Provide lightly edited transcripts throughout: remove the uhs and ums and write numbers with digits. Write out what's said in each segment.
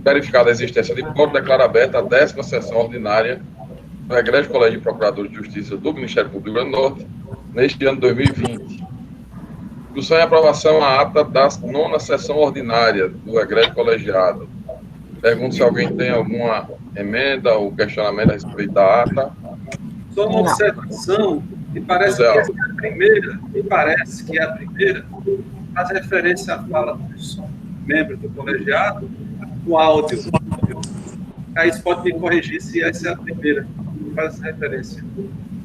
Verificada a existência de quórum, declaro aberta a 10ª sessão ordinária do Egrégio Colégio de Procuradores de Justiça do Ministério Público do Rio Grande do Norte, neste ano 2020. Discussão e aprovação à ata da 9ª sessão ordinária do Egrégio Colegiado. Pergunto se alguém tem alguma emenda ou questionamento a respeito da ata. Só uma observação, e parece que essa é a primeira, faz referência à fala dos membros do colegiado, o áudio. Aí você pode me corrigir se essa é a primeira que faz referência.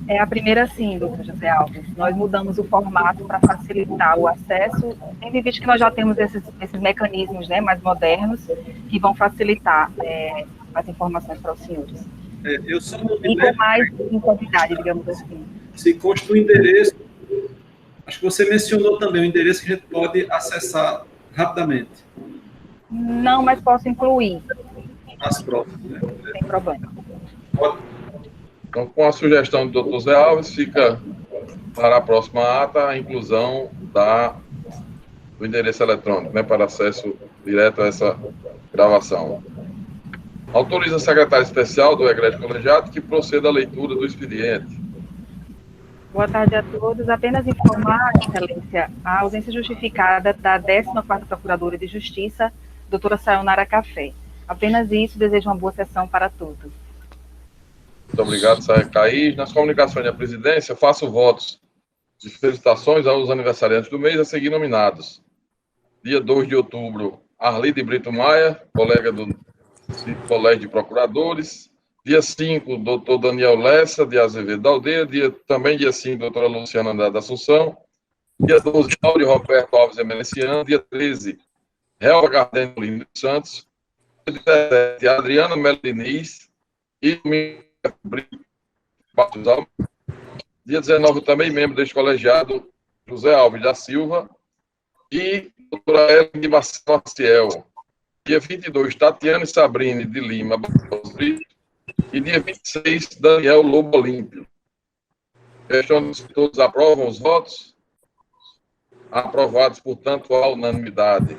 É a primeira sim, doutor José Alves. Nós mudamos o formato para facilitar o acesso, tendo em vista que nós já temos esses mecanismos, né, mais modernos, que vão facilitar as informações para os senhores. Eu só não me e lembro, com mais intensidade, digamos assim. Se consta o endereço, acho que você mencionou também o endereço que a gente pode acessar rapidamente. Não, mas posso incluir. As provas, né? Sem problema. Pode. Então, com a sugestão do Dr. Zé Alves, fica para a próxima ata a inclusão do endereço eletrônico, né, para acesso direto a essa gravação. Autoriza a secretária especial do Egrégio Colegiado que proceda à leitura do expediente. Boa tarde a todos. Apenas informar, Excelência, a ausência justificada da 14ª Procuradora de Justiça, doutora Sayonara Café. Apenas isso, desejo uma boa sessão para todos. Muito obrigado, Saia Caís. Nas comunicações da presidência, faço votos de felicitações aos aniversariantes do mês a seguir nominados. Dia 2 de outubro, Arli de Brito Maia, colega do Colégio de Procuradores. Dia 5, doutor Daniel Lessa, de Azevedo da Aldeia. Também dia 5, doutora Luciana Andrade da Assunção. Dia 12, Áudio Roberto Alves Emerenciano. Dia 13, Helva Gardeno Lindo Santos. Dia 17, Adriana Melo Diniz. E dia 19, também membro deste colegiado, José Alves da Silva. E doutora Ellen de Maciel. Dia 22, Tatiane Sabrini de Lima. E dia 26, Daniel Lobo Olímpio. Questiono se todos aprovam os votos. Aprovados, portanto, à unanimidade.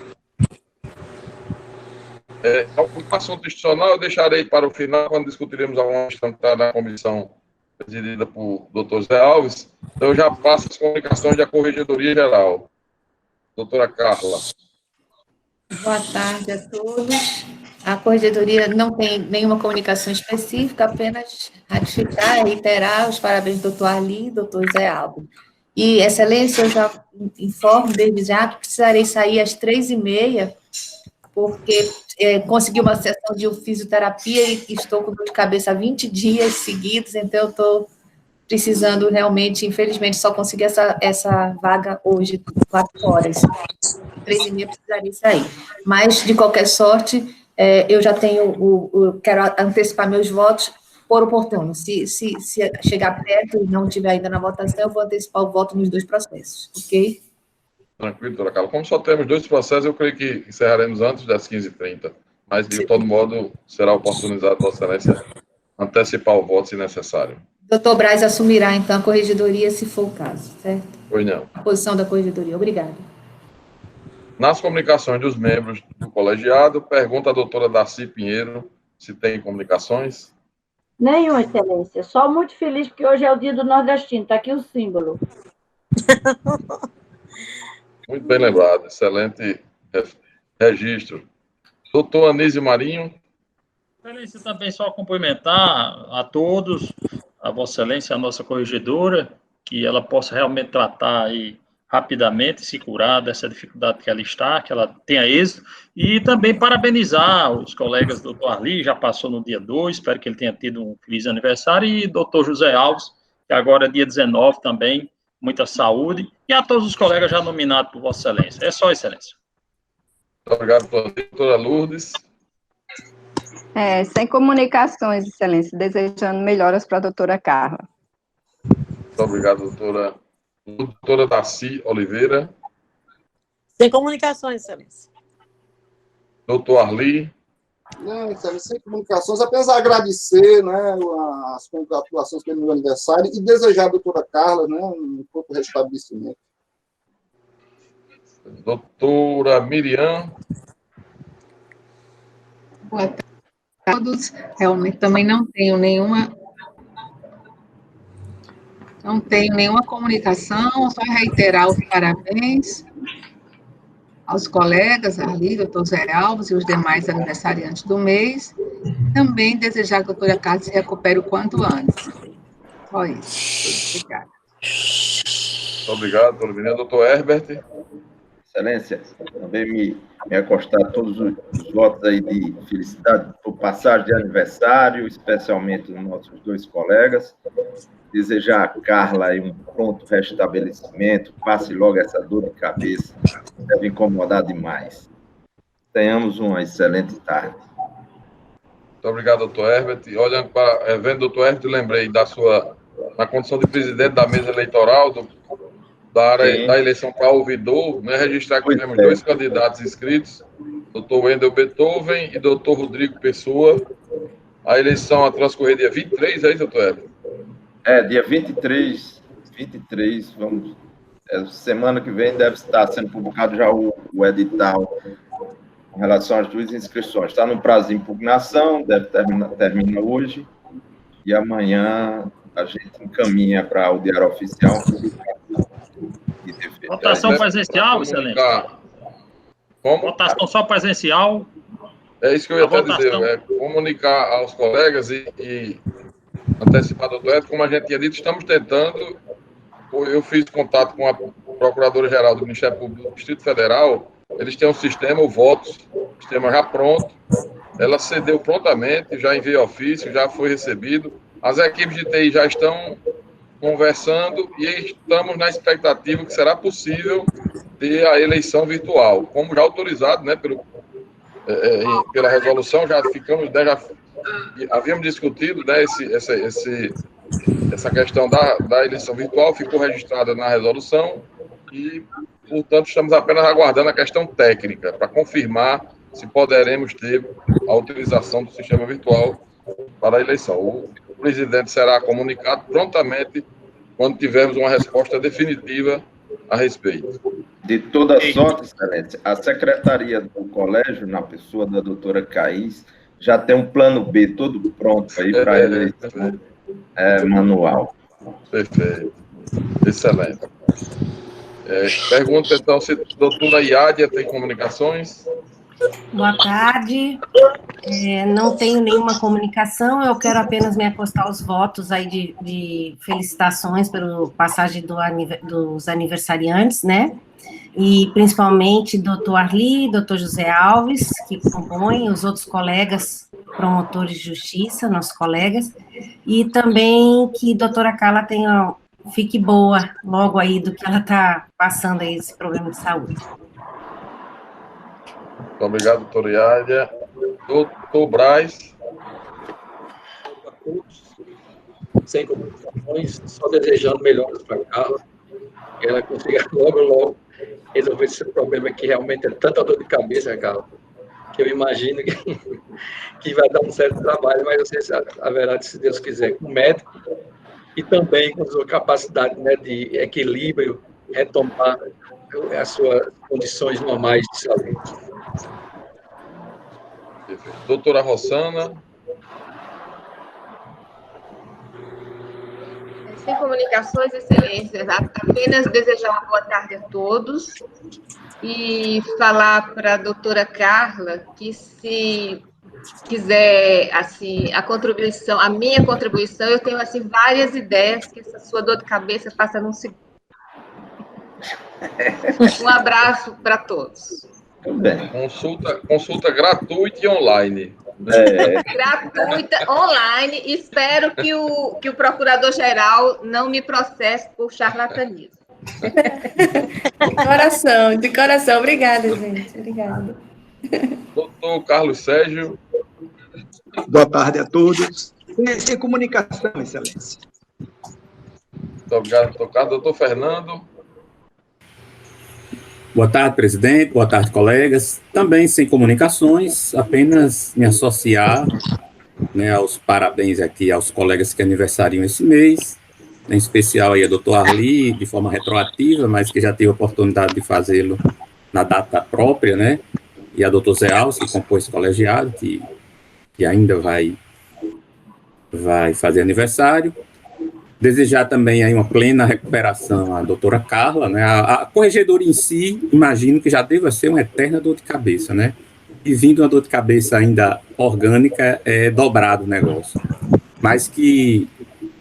Algum assunto institucional eu deixarei para o final, quando discutiremos alguma questão que está na comissão presidida por doutor Zé Alves. Então, eu já passo as comunicações da Corregedoria Geral. Doutora Carla. Boa tarde a todos. A Corregedoria não tem nenhuma comunicação específica, apenas ratificar e reiterar os parabéns do doutor Arli e doutor Zé Alves. E, Excelência, eu já informo desde já que precisarei sair às 3h30, porque consegui uma sessão de fisioterapia e estou com dor de cabeça há 20 dias seguidos, então eu estou precisando realmente, infelizmente, só conseguir essa vaga hoje, 4 horas. 3h30 precisaria sair. Mas, de qualquer sorte, eu já tenho, quero antecipar meus votos por oportuno. Se chegar perto e não estiver ainda na votação, eu vou antecipar o voto nos 2 processos, ok? Tranquilo, doutora Carla. Como só temos 2 processos, eu creio que encerraremos antes das 15h30. Mas, de todo modo, será oportunizado, Vossa Excelência, antecipar o voto, se necessário. Doutor Braz assumirá, então, a corregedoria, se for o caso, certo? Pois não. A posição da corregedoria. Obrigada. Nas comunicações dos membros do colegiado, pergunta a doutora Darcy Pinheiro se tem comunicações. Nenhuma, Excelência. Só muito feliz porque hoje é o dia do nordestino. Está aqui o símbolo. Muito bem lembrado. Excelente registro. Doutor Anísio Marinho. Excelência, também só cumprimentar a todos, a Vossa Excelência, a nossa corregedora, que ela possa realmente tratar aí rapidamente, se curar dessa dificuldade que ela está, que ela tenha êxito, e também parabenizar os colegas do doutor Arli, já passou no dia 2, espero que ele tenha tido um feliz aniversário, e doutor José Alves, que agora é dia 19 também, muita saúde, e a todos os colegas já nominados por Vossa Excelência. É só, Excelência. Muito obrigado, doutora Lourdes. Sem comunicações, Excelência, desejando melhoras para a doutora Carla. Muito obrigado, doutora Darcy Oliveira. Sem comunicações, Excelência. Doutor Arli. Não, Excelência, sem comunicações, apenas agradecer, né, as congratulações pelo meu aniversário e desejar à doutora Carla, né, um pouco de restabelecimento. Doutora Miriam. Boa tarde a todos. Realmente também não tenho nenhuma comunicação, só reiterar os parabéns aos colegas ali, doutor Zé Alves e os demais aniversariantes do mês. Também desejar que a doutora Carla se recupere o quanto antes. Só isso. Obrigada. Muito obrigado, doutor Mineiro. Doutor Herbert. Excelência, também me acostar a todos os votos aí de felicidade por passagem de aniversário, especialmente os nossos dois colegas. Desejar a Carla aí um pronto restabelecimento, passe logo essa dor de cabeça, deve incomodar demais. Tenhamos uma excelente tarde. Muito obrigado, doutor Herbert. Olhando para, vendo o doutor Herbert, lembrei na condição de presidente da mesa eleitoral, da eleição para ouvidor, né, registrar que temos dois candidatos inscritos, doutor Wendel Beethoven e doutor Rodrigo Pessoa. A eleição a transcorrer dia 23, é isso, doutor Herbert? Dia 23, semana que vem deve estar sendo publicado já o edital com relação às duas inscrições. Está no prazo de impugnação, termina hoje, e amanhã a gente encaminha para o Diário Oficial. Votação presencial, Excelência? Como? Votação só presencial? É isso que eu ia até dizer, comunicar aos colegas e antecipar, doutor Edson, como a gente tinha dito, estamos tentando, eu fiz contato com a Procuradora-Geral do Ministério Público do Distrito Federal, eles têm um sistema, o Votos, sistema já pronto, ela cedeu prontamente, já enviou ofício, já foi recebido, as equipes de TI já estão conversando e estamos na expectativa que será possível ter a eleição virtual, como já autorizado, né, pela resolução, já havíamos discutido, né, essa questão da eleição virtual, ficou registrada na resolução e, portanto, estamos apenas aguardando a questão técnica para confirmar se poderemos ter a utilização do sistema virtual para a eleição. O presidente será comunicado prontamente quando tivermos uma resposta definitiva a respeito. De toda sorte, Excelência, a secretaria do colégio, na pessoa da doutora Caís, já tem um plano B todo pronto aí para a eleição manual. Perfeito. Excelente. Pergunta, então, se a doutora Iádia tem comunicações? Boa tarde. Não tenho nenhuma comunicação, eu quero apenas me acostar aos votos aí de felicitações pela passagem dos aniversariantes, né? E principalmente doutor Arli, doutor José Alves, que compõem, os outros colegas promotores de justiça, nossos colegas, e também que doutora Carla fique boa logo aí do que ela está passando aí, esse problema de saúde. Muito obrigado, doutora Iádia. Doutor Braz. Sem comunicações, só desejando melhoras para a Carla, que ela consiga logo resolver esse problema que realmente é tanta dor de cabeça, Carla, que eu imagino que vai dar um certo trabalho, mas eu sei se haverá, se Deus quiser, com o médico e também com a sua capacidade, né, de equilíbrio, retomar as suas condições normais de saúde. Perfeito. Doutora Rossana. Sem comunicações, Excelência, apenas desejar uma boa tarde a todos e falar para a doutora Carla que, se quiser, assim, a minha contribuição, eu tenho, assim, várias ideias que essa sua dor de cabeça passa num segundo. Um abraço para todos. Bem. Consulta gratuita e online. Gratuita, online. Espero que o procurador-geral não me processe por charlatanismo. De coração. Obrigada, gente. Obrigada. Doutor Carlos Sérgio. Boa tarde a todos. Sem comunicação, Excelência. Muito obrigado, doutor Carlos. Doutor Fernando. Boa tarde, presidente. Boa tarde, colegas. Também sem comunicações, apenas me associar, né, aos parabéns aqui aos colegas que aniversariam esse mês, em especial aí a doutor Arli, de forma retroativa, mas que já tive a oportunidade de fazê-lo na data própria, né, e a doutor Zé Alves, que compôs esse colegiado, que que ainda vai fazer aniversário. Desejar também aí uma plena recuperação à doutora Carla, né? A corregedoria em si, imagino que já deva ser uma eterna dor de cabeça, né? E vindo uma dor de cabeça ainda orgânica, é dobrado o negócio. Mas que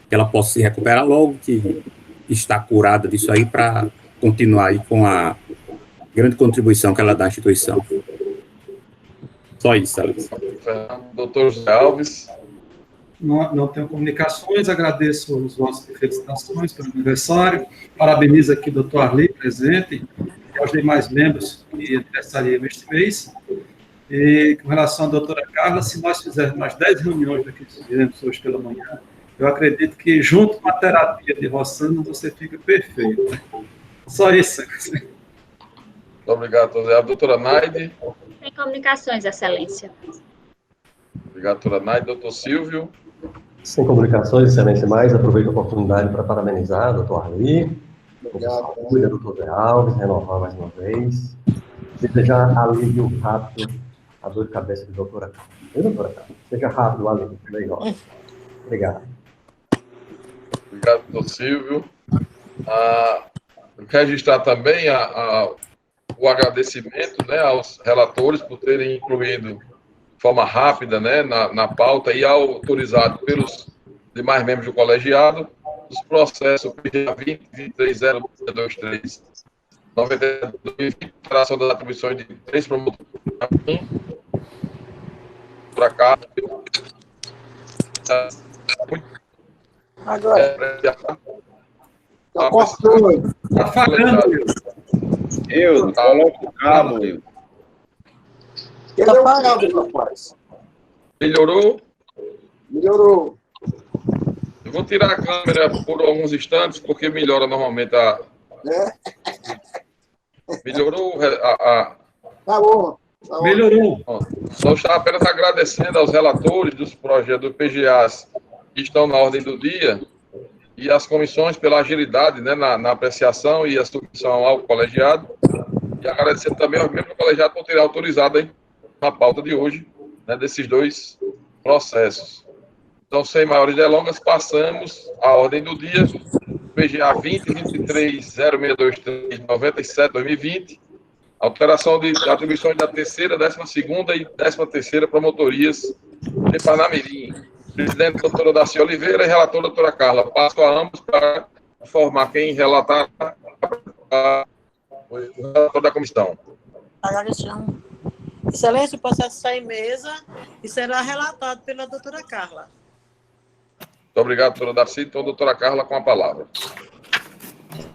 ela possa se recuperar logo, que está curada disso aí, para continuar aí com a grande contribuição que ela dá à instituição. Só isso, Alex. Doutor José Alves. Não tenho comunicações, agradeço os votos de felicitações pelo aniversário, parabenizo aqui o doutor Arli, presente, e aos demais membros que aniversariam este mês. E com relação à doutora Carla, se nós fizermos mais 10 reuniões daqui que fizemos hoje pela manhã, eu acredito que, junto com a terapia de Rossana, você fica perfeito. Só isso. Muito obrigado, doutora. Doutora Naide. Sem comunicações, Excelência. Obrigado, doutora Naide. Doutor Silvio. Sem comunicações, Excelência, mais aproveito a oportunidade para parabenizar o doutor Arli, o doutor Zé Alves, renovar mais uma vez, desejar alívio rápido à dor de cabeça da doutora Carla. Doutora Carla, seja rápido o alívio. Obrigado. Obrigado, doutor Silvio. Eu quero registrar também o agradecimento, né, aos relatores por terem incluído de forma rápida, né, na pauta e autorizado pelos demais membros do colegiado os processos PGA 20.23.023, 92, alteração das atribuições de 3 promotores para cá. Agora. Está cortando. Está falhando. Eu, coloco o cabo, eu. Ele é o cabo, rapaz. Melhorou? Melhorou. Eu vou tirar a câmera por alguns instantes, porque melhora normalmente a... Melhorou Tá bom. Tá melhorou. Só estava apenas agradecendo aos relatores dos projetos do PGAs que estão na ordem do dia e às comissões pela agilidade, né, na apreciação e a submissão ao colegiado. E agradecendo também aos membros do colegiado por terem autorizado aí na pauta de hoje, né, desses 2 processos. Então, sem maiores delongas, passamos à ordem do dia, PGA 20.23.0623.97/2020, alteração de atribuições da 3ª, 12ª e 13ª promotorias de Parnamirim. Presidente, doutora Darcy Oliveira, e relatora, doutora Carla. Passo a ambos para informar quem relatar o relator da comissão. Excelência, o processo está em mesa e será relatado pela doutora Carla. Muito obrigado, doutora Darcy. Então, doutora Carla, com a palavra.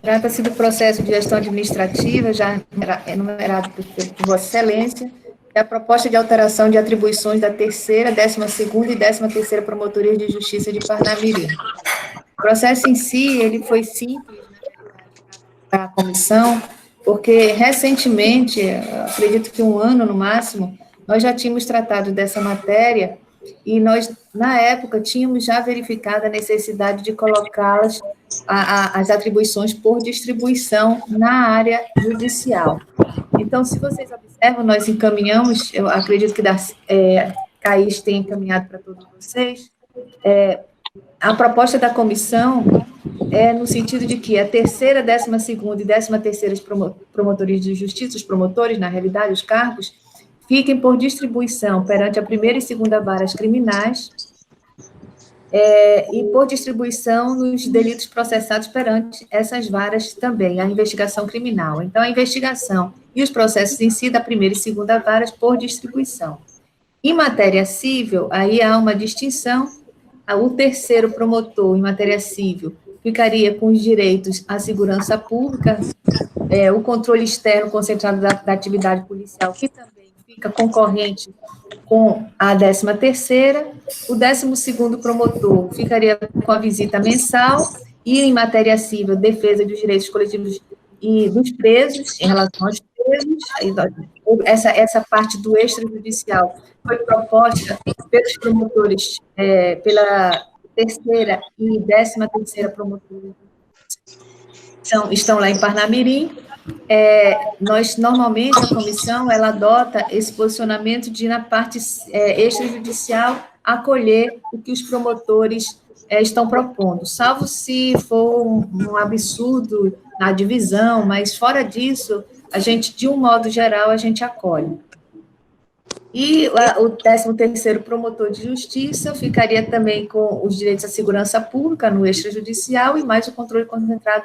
Trata-se do processo de gestão administrativa, já enumerado por Vossa Excelência, é a proposta de alteração de atribuições da 3ª, 12ª e 13ª Promotorias de Justiça de Parnamirim. O processo em si, ele foi simples, né, para a comissão, porque recentemente, acredito que 1 ano no máximo, nós já tínhamos tratado dessa matéria e nós, na época, tínhamos já verificado a necessidade de colocá-las, as atribuições por distribuição na área judicial. Então, se vocês observam, nós encaminhamos, eu acredito que Caís tem encaminhado para todos vocês, a proposta da comissão é no sentido de que a 3ª, 12ª e 13ª promotorias de justiça, os promotores, na realidade, os cargos, fiquem por distribuição perante a 1ª e 2ª varas criminais e por distribuição nos delitos processados perante essas varas também, a investigação criminal. Então, a investigação e os processos em si da 1ª e 2ª varas por distribuição. Em matéria civil, aí há uma distinção, o 3º promotor em matéria civil ficaria com os direitos à segurança pública, o controle externo concentrado da atividade policial, que também fica concorrente com a 13ª, o 12º promotor ficaria com a visita mensal e, em matéria civil, defesa dos direitos coletivos e dos presos, em relação aos presos. Essa parte do extrajudicial foi proposta pelos promotores, pela 3ª e 13ª promotoria, estão lá em Parnamirim, nós, normalmente, a comissão, ela adota esse posicionamento de, na parte extrajudicial, acolher o que os promotores estão propondo, salvo se for um absurdo na divisão, mas fora disso, a gente, de um modo geral, a gente acolhe. E o 13º promotor de justiça ficaria também com os direitos à segurança pública no extrajudicial e mais o controle concentrado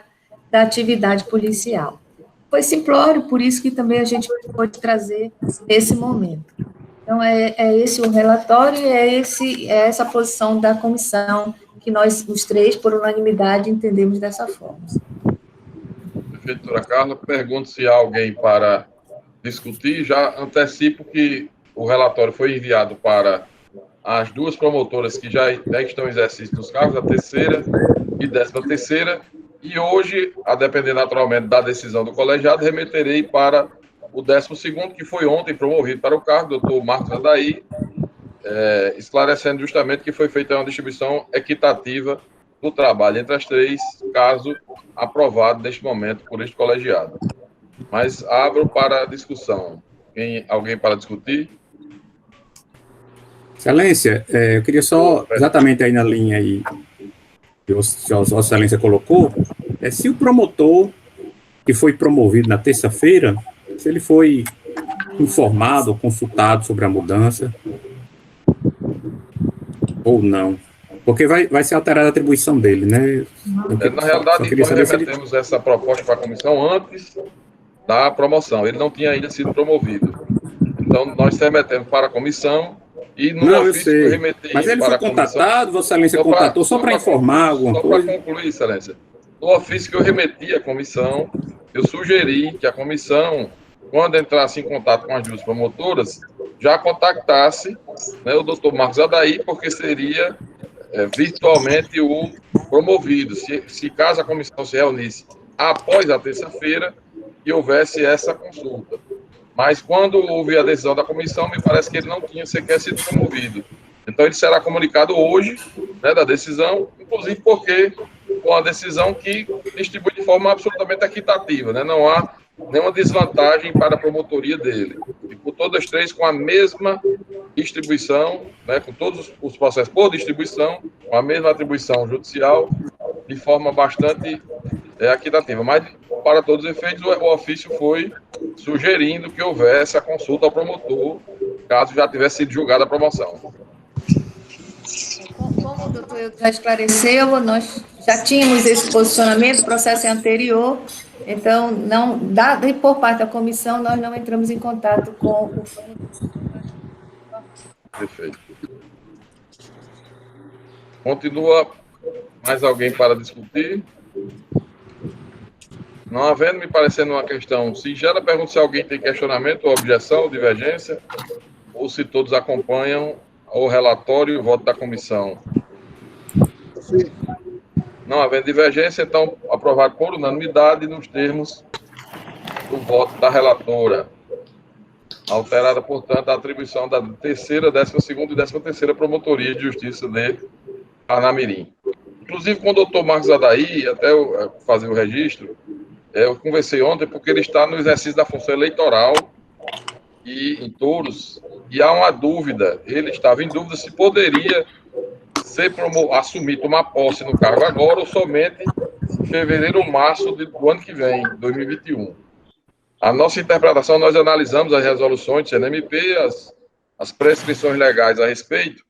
da atividade policial. Foi simplório, por isso que também a gente pode trazer nesse momento. Então, é esse o relatório e é essa a posição da comissão, que nós, os três, por unanimidade, entendemos dessa forma. Prefeitura Carla, pergunto se há alguém para discutir. Já antecipo que o relatório foi enviado para as duas promotoras que já estão em exercício dos cargos, a 3ª e 13ª, e hoje, a depender naturalmente da decisão do colegiado, remeterei para o 12º, que foi ontem promovido para o cargo, doutor Marcos Adair, esclarecendo justamente que foi feita uma distribuição equitativa do trabalho entre as três, caso aprovado neste momento por este colegiado. Mas abro para discussão. Alguém para discutir? Excelência, eu queria só, exatamente aí na linha aí que Vossa Excelência colocou, se o promotor que foi promovido na terça-feira, se ele foi informado, consultado sobre a mudança, ou não. Porque vai ser alterada a atribuição dele, né? Na realidade, nós remetemos essa proposta para a comissão antes da promoção. Ele não tinha ainda sido promovido. Então, nós remetemos para a comissão e no ofício que eu remeti. Mas ele foi contatado, Vossa Excelência contatou, só para informar alguma coisa? Só para concluir, Excelência. No ofício que eu remeti à comissão, eu sugeri que a comissão, quando entrasse em contato com as duas promotoras, já contactasse, né, o doutor Marcos Adair, porque seria virtualmente o promovido. Se caso a comissão se reunisse após a terça-feira e houvesse essa consulta. Mas quando houve a decisão da comissão, me parece que ele não tinha sequer sido promovido. Então, ele será comunicado hoje, né, da decisão, inclusive porque com a decisão que distribui de forma absolutamente equitativa, né? Não há nenhuma desvantagem para a promotoria dele. E por todas as três com a mesma distribuição, né, com todos os processos por distribuição, com a mesma atribuição judicial, de forma bastante equitativa. Mas, para todos os efeitos, o ofício foi sugerindo que houvesse a consulta ao promotor, caso já tivesse sido julgada a promoção. Como o doutor já esclareceu, nós já tínhamos esse posicionamento, o processo é anterior, então, por parte da comissão, nós não entramos em contato com o... Perfeito. Continua mais alguém para discutir? Não havendo, me parecendo uma questão singela, pergunto se alguém tem questionamento ou objeção ou divergência, ou se todos acompanham o relatório e o voto da comissão. Sim. Não havendo divergência, então, aprovado por unanimidade nos termos do voto da relatora. Alterada, portanto, a atribuição da 3ª, 12ª e 13ª Promotoria de Justiça de Parnamirim. Inclusive, com o doutor Marcos Adair, até eu fazer o registro, eu conversei ontem porque ele está no exercício da função eleitoral e em Touros, e há uma dúvida, ele estava em dúvida se poderia assumir, tomar posse no cargo agora ou somente em fevereiro ou março do ano que vem, 2021. A nossa interpretação, nós analisamos as resoluções do CNMP, as prescrições legais a respeito,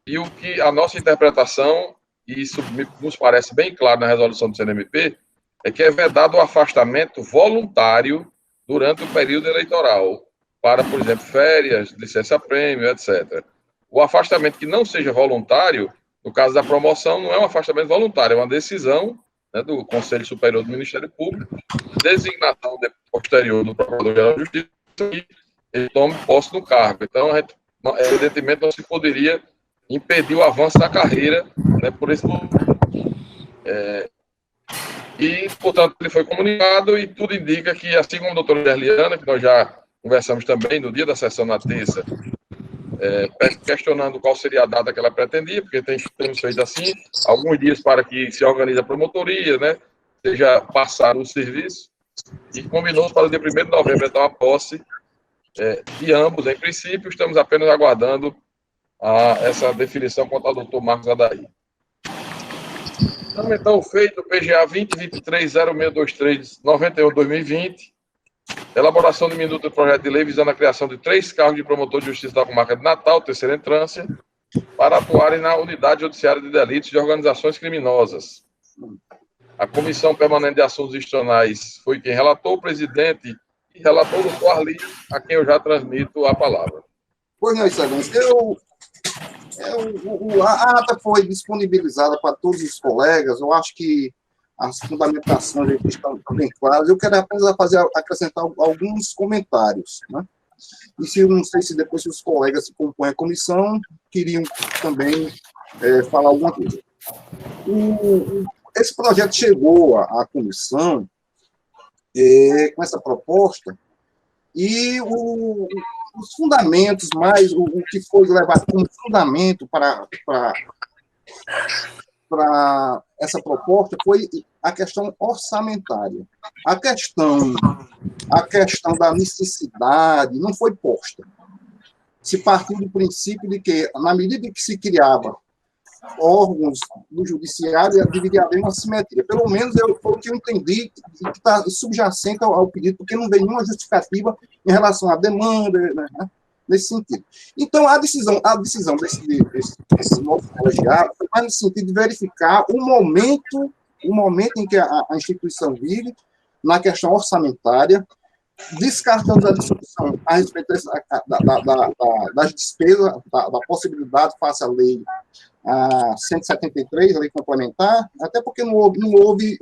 e o que a nossa interpretação, e isso nos parece bem claro na resolução do CNMP, é que é vedado o afastamento voluntário durante o período eleitoral, para, por exemplo, férias, licença-prêmio, etc. O afastamento que não seja voluntário, no caso da promoção, não é um afastamento voluntário, é uma decisão, né, do Conselho Superior do Ministério Público, designação posterior do Procurador-Geral de Justiça, que ele tome posse no cargo. Então, evidentemente, não se poderia impedir o avanço da carreira, né, por esse motivo. E, portanto, ele foi comunicado e tudo indica que, assim como a doutora Gerliana, que nós já conversamos também no dia da sessão na terça, questionando qual seria a data que ela pretendia, porque temos feito assim, alguns dias para que se organize a promotoria, né, seja passado o serviço, e combinou para o dia 1º de novembro, então, a posse de ambos. Em princípio, estamos apenas aguardando essa definição quanto ao doutor Marcos Adair. Então, feito o PGA 2023-0623-91-2020, elaboração de minuto do projeto de lei visando a criação de 3 cargos de promotor de justiça da comarca de Natal, terceira entrância, para atuarem na unidade judiciária de delitos de organizações criminosas. A Comissão Permanente de Assuntos Institucionais foi quem relatou, o presidente e relator, o doutor Arli, a quem eu já transmito a palavra. Pois não, excelência. A ata foi disponibilizada para todos os colegas. Eu acho que as fundamentações aqui estão bem claras. Eu quero apenas acrescentar alguns comentários, né? E não sei se depois os colegas que compõem a comissão queriam também falar alguma coisa. Esse projeto chegou à comissão com essa proposta e os fundamentos, mais o que foi levado como fundamento para essa proposta foi a questão orçamentária. A questão da necessidade não foi posta. Se partiu do princípio de que, na medida que se criava órgãos do judiciário, deveria haver uma simetria. Pelo menos foi o que eu entendi, que está subjacente ao pedido, porque não veio nenhuma justificativa em relação à demanda, né, nesse sentido. Então, a decisão desse novo colegiado foi mais no sentido de verificar o momento em que a instituição vive na questão orçamentária, descartando a discussão a respeito das despesas, da possibilidade, face à lei 173, a lei complementar, até porque não houve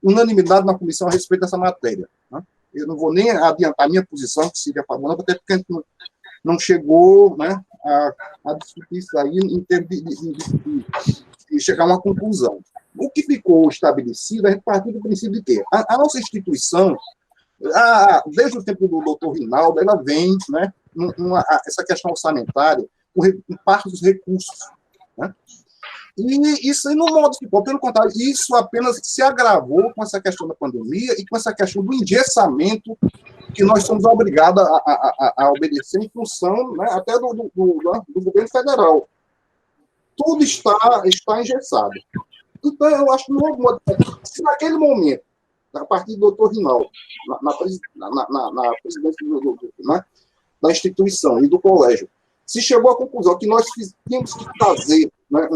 unanimidade na comissão a respeito dessa matéria, né? Eu não vou nem adiantar a minha posição, que seria favorável, até porque a gente não chegou, né, a discutir isso aí em termos de chegar a uma conclusão. O que ficou estabelecido é partir do princípio de que a nossa instituição, desde o tempo do doutor Rinaldo, ela vem, né, essa questão orçamentária, com parte dos recursos, né? E isso não modificou, pelo contrário, isso apenas se agravou com essa questão da pandemia e com essa questão do engessamento que nós somos obrigados a obedecer em função, né, até do governo federal. Tudo está engessado. Então, eu acho que não houve modificação. Se naquele momento, a partir do doutor Rinaldo, na presidência né, da instituição e do colégio, se chegou à conclusão que nós tínhamos que fazer, né,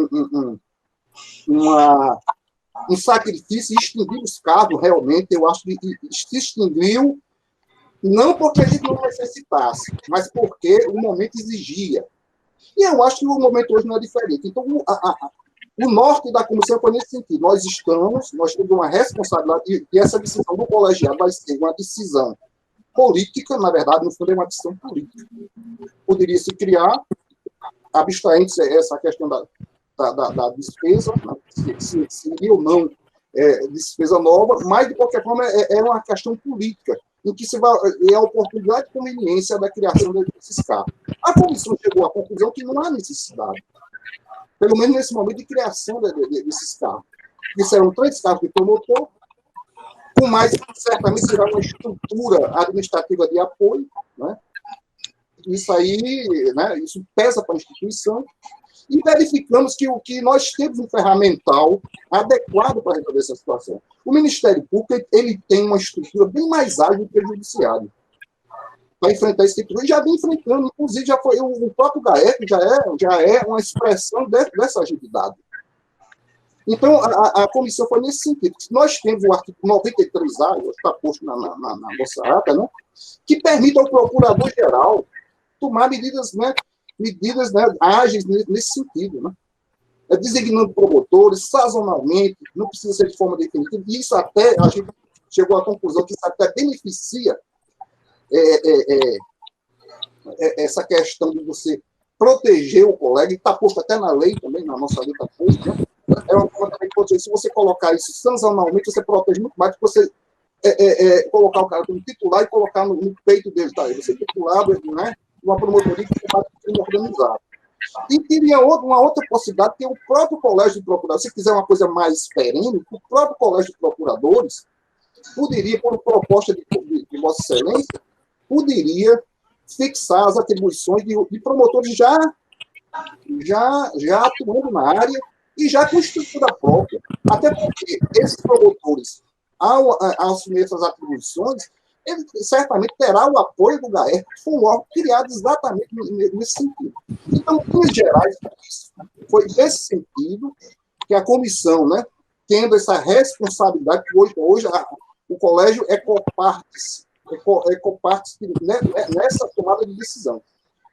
um sacrifício e extinguir os cargos, realmente, eu acho que se extinguiu, não porque a gente não necessitasse, mas porque o momento exigia. E eu acho que o momento hoje não é diferente. Então, o norte da comissão foi nesse sentido. Nós temos uma responsabilidade, e essa decisão do colegiado vai ser uma decisão política, na verdade, no fundo é uma decisão política. Poderia se criar, abstraente essa questão da despesa, se seria ou não despesa nova, mas, de qualquer forma, é uma questão política, em que é a oportunidade e conveniência da criação desses cargos. A comissão chegou à conclusão que não há necessidade, pelo menos nesse momento, de criação desses cargos. Que serão 3 cargos de promotor, com mais, certamente, será uma estrutura administrativa de apoio, né? Isso aí, né, isso pesa para a instituição, e verificamos que nós temos um ferramental adequado para resolver essa situação. O Ministério Público, ele tem uma estrutura bem mais ágil do que o Judiciário para enfrentar esse tipo de coisa. Já vem enfrentando, inclusive, já foi o próprio GAEC, já é uma expressão dessa agilidade. Então, a comissão foi nesse sentido. Nós temos o artigo 93A, está posto na nossa ata, né, que permite ao procurador-geral tomar medidas ágeis nesse sentido, né? Designando promotores, sazonalmente, não precisa ser de forma definitiva, e isso até, a gente chegou à conclusão que isso até beneficia essa questão de você proteger o colega, e está posto até na lei também, na nossa lei está posto, né? É uma forma também que, se você colocar isso sazonalmente, você protege muito mais do que você colocar o cara como titular e colocar no peito dele, tá? Você titulado, né? Uma promotoria que vai ser organizada. E teria uma outra possibilidade, que é o próprio colégio de procuradores, se quiser uma coisa mais perene, o próprio colégio de procuradores poderia, por proposta de Vossa Excelência, poderia fixar as atribuições de promotores já atuando na área e já com estrutura própria. Até porque esses promotores, ao assumir essas atribuições, ele certamente terá o apoio do GAERP, que foi um órgão criado exatamente nesse sentido. Então, em linhas gerais, foi nesse sentido que a comissão, né, tendo essa responsabilidade, que hoje o colégio é copartes nessa tomada de decisão.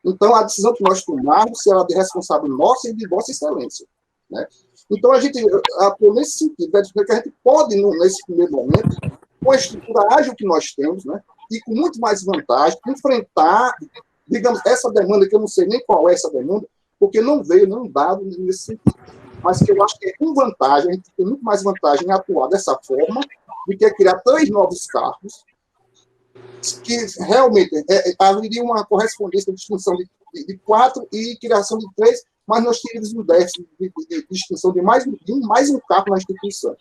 Então, a decisão que nós tomarmos será de responsável nossa e de Vossa Excelência. Né? Então, a gente atuou nesse sentido, que a gente pode, nesse primeiro momento, com a estrutura ágil que nós temos, né, e com muito mais vantagem, enfrentar, digamos, essa demanda, que eu não sei nem qual é essa demanda, porque não veio nenhum dado nesse sentido. Mas que eu acho que é com vantagem, a gente tem muito mais vantagem em atuar dessa forma do que criar 3 novos cargos, que realmente haveria uma correspondência de distinção de 4 e criação de 3, mas nós teríamos um déficit de distinção de mais um cargo na instituição.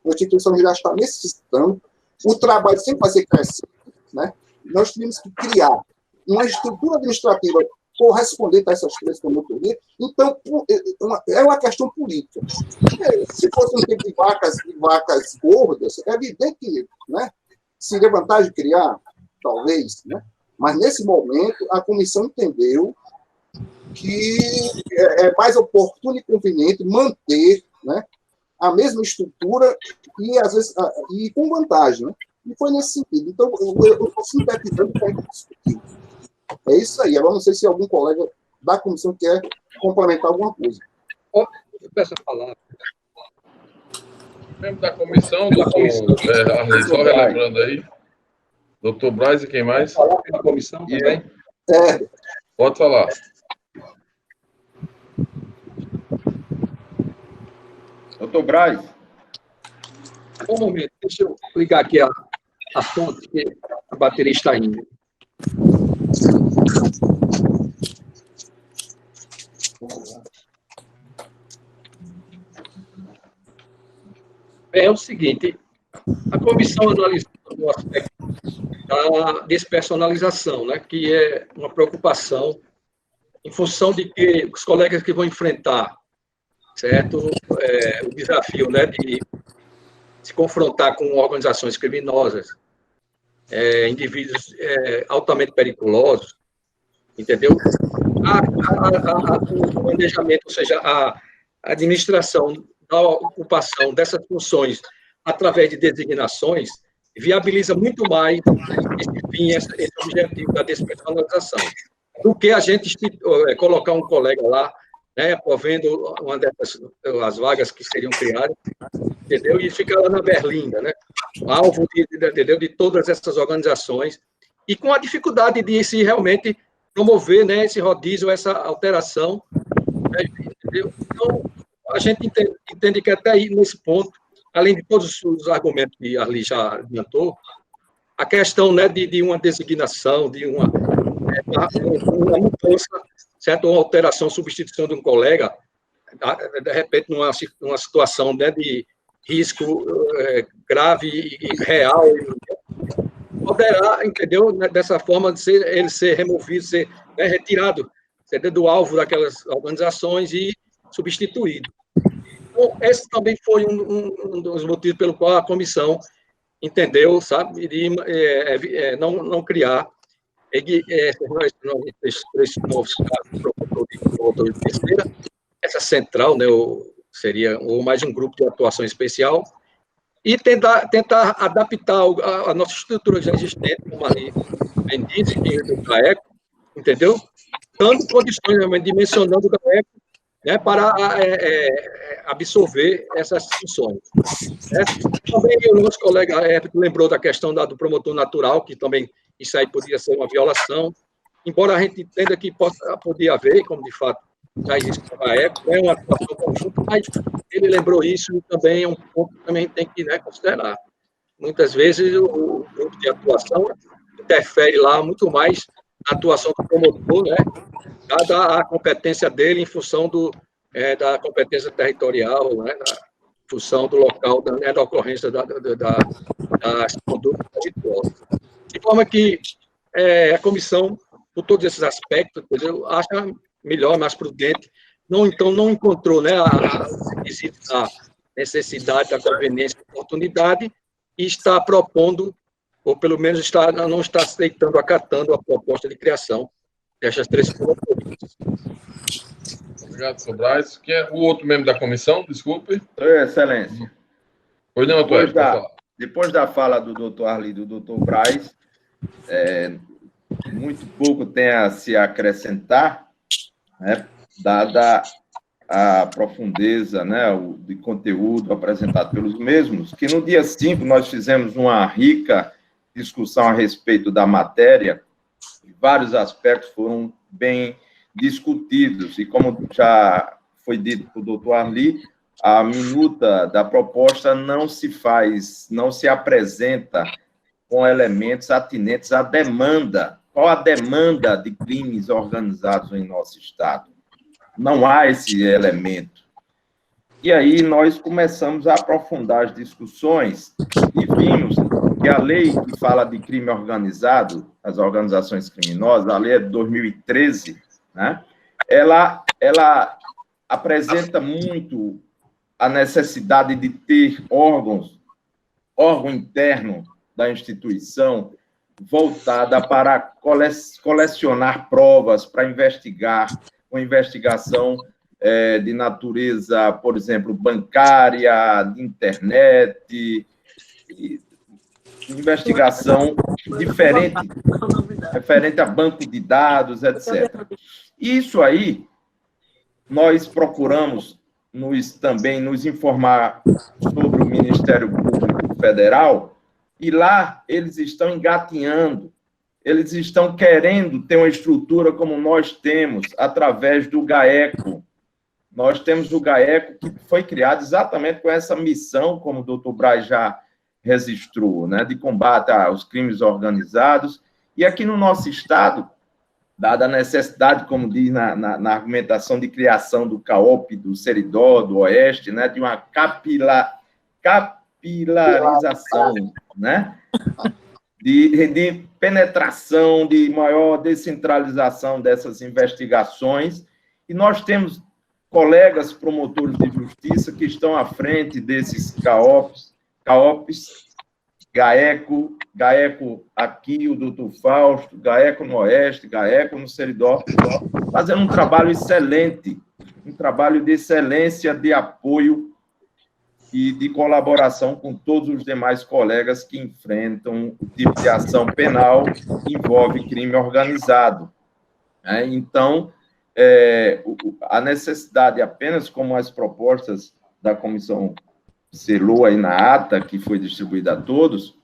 A instituição já está necessitando, o trabalho sempre vai ser crescente, né? Nós teríamos que criar uma estrutura administrativa correspondente a essas 3 promotorias. Então, é uma questão política. Se fosse um tempo de vacas gordas, é evidente que, né, seria vantagem criar, talvez, né? Mas, nesse momento, a comissão entendeu que é mais oportuno e conveniente manter, né, a mesma estrutura e, às vezes, e com vantagem, né? E foi nesse sentido. Então, eu estou sintetizando o que a gente discutiu. É isso aí. Agora, não sei se algum colega da comissão quer complementar alguma coisa. Eu peço a palavra. Membro da comissão, doutor Arley, só relembrando aí. Doutor Braz e quem mais? Falar pela comissão também. Pode falar. Doutor Braz. Um momento, deixa eu ligar aqui a fonte, que a bateria está indo. É o seguinte, a comissão analisou o aspecto da despersonalização, né, que é uma preocupação em função de que os colegas que vão enfrentar, certo, o desafio, né, de se confrontar com organizações criminosas, indivíduos altamente periculosos, entendeu? O planejamento, ou seja, a administração da ocupação dessas funções através de designações viabiliza muito mais esse objetivo da despersonalização do que a gente colocar um colega lá, né, provendo uma dessas as vagas que seriam criadas, entendeu? E ficar lá na berlinda, né, alvo de todas essas organizações, e com a dificuldade de se realmente promover, né, esse rodízio, essa alteração, né, entendeu? Então, a gente entende que até aí, nesse ponto, além de todos os argumentos que a Arli já adiantou, a questão, né, de uma designação, de uma mudança, certo? Uma alteração, substituição de um colega, de repente, numa situação, né, de risco grave e real, poderá, entendeu, dessa forma, de ele ser removido, ser retirado, ser do alvo daquelas organizações e substituído. Então, esse também foi um dos motivos pelo qual a comissão entendeu, sabe, de não criar esses novos casos de terceira, essa central, né, ou mais um grupo de atuação especial, e tentar adaptar a nossa estrutura já existente, como ali bem disse, do GAECO, entendeu? Dando condições, realmente, dimensionando o GAECO, né, para absorver essas funções. Né? Também o nosso colega lembrou da questão do promotor natural, que também isso aí podia ser uma violação, embora a gente entenda que podia haver, como de fato já existe no GAECO, é uma atuação conjunta, mas ele lembrou isso e também é um ponto que também tem que, né, considerar. Muitas vezes o grupo de atuação interfere lá muito mais na atuação do promotor, né, dada a competência dele em função da competência territorial, né, na função do local, da ocorrência da as condutas habituosas. De forma que a comissão, por todos esses aspectos, eu acho melhor, mais prudente, então não encontrou, né, a necessidade, a conveniência, a oportunidade, e está propondo, ou pelo menos não está aceitando, acatando a proposta de criação destas 3 promotorias. Obrigado, Sobrais. Quem é o outro membro da comissão? Desculpe. Excelência. Pois não, depois da fala do doutor Arli e do doutor Braz, muito pouco tem a se acrescentar, né, dada a profundeza, né, de conteúdo apresentado pelos mesmos, que no dia 5 nós fizemos uma rica discussão a respeito da matéria, e vários aspectos foram bem discutidos, e como já foi dito pelo doutor Arli, a minuta da proposta não se apresenta com elementos atinentes à demanda. Qual a demanda de crimes organizados em nosso Estado? Não há esse elemento. E aí nós começamos a aprofundar as discussões e vimos que a lei que fala de crime organizado, as organizações criminosas, a lei é de 2013, né? Ela apresenta muito a necessidade de ter órgão interno da instituição voltada para colecionar provas, para investigar, uma investigação de natureza, por exemplo, bancária, de internet, investigação diferente, referente a banco de dados, etc. Isso aí, nós procuramos também nos informar sobre o Ministério Público Federal, e lá eles estão engatinhando, eles estão querendo ter uma estrutura como nós temos, através do GAECO. Nós temos o GAECO, que foi criado exatamente com essa missão, como o doutor Braz já registrou, né, de combate aos crimes organizados. E aqui no nosso Estado, dada a necessidade, como diz na argumentação de criação do CAOP, do Seridó, do Oeste, né, de uma capilarização, né, de penetração, de maior descentralização dessas investigações, e nós temos colegas promotores de justiça que estão à frente desses CAOPs, GAECO aqui, o doutor Fausto, GAECO no Oeste, GAECO no Seridó, fazendo um trabalho excelente, um trabalho de excelência, de apoio e de colaboração com todos os demais colegas que enfrentam o tipo de ação penal que envolve crime organizado. Então, a necessidade, apenas como as propostas da comissão selou aí na ata, que foi distribuída a todos,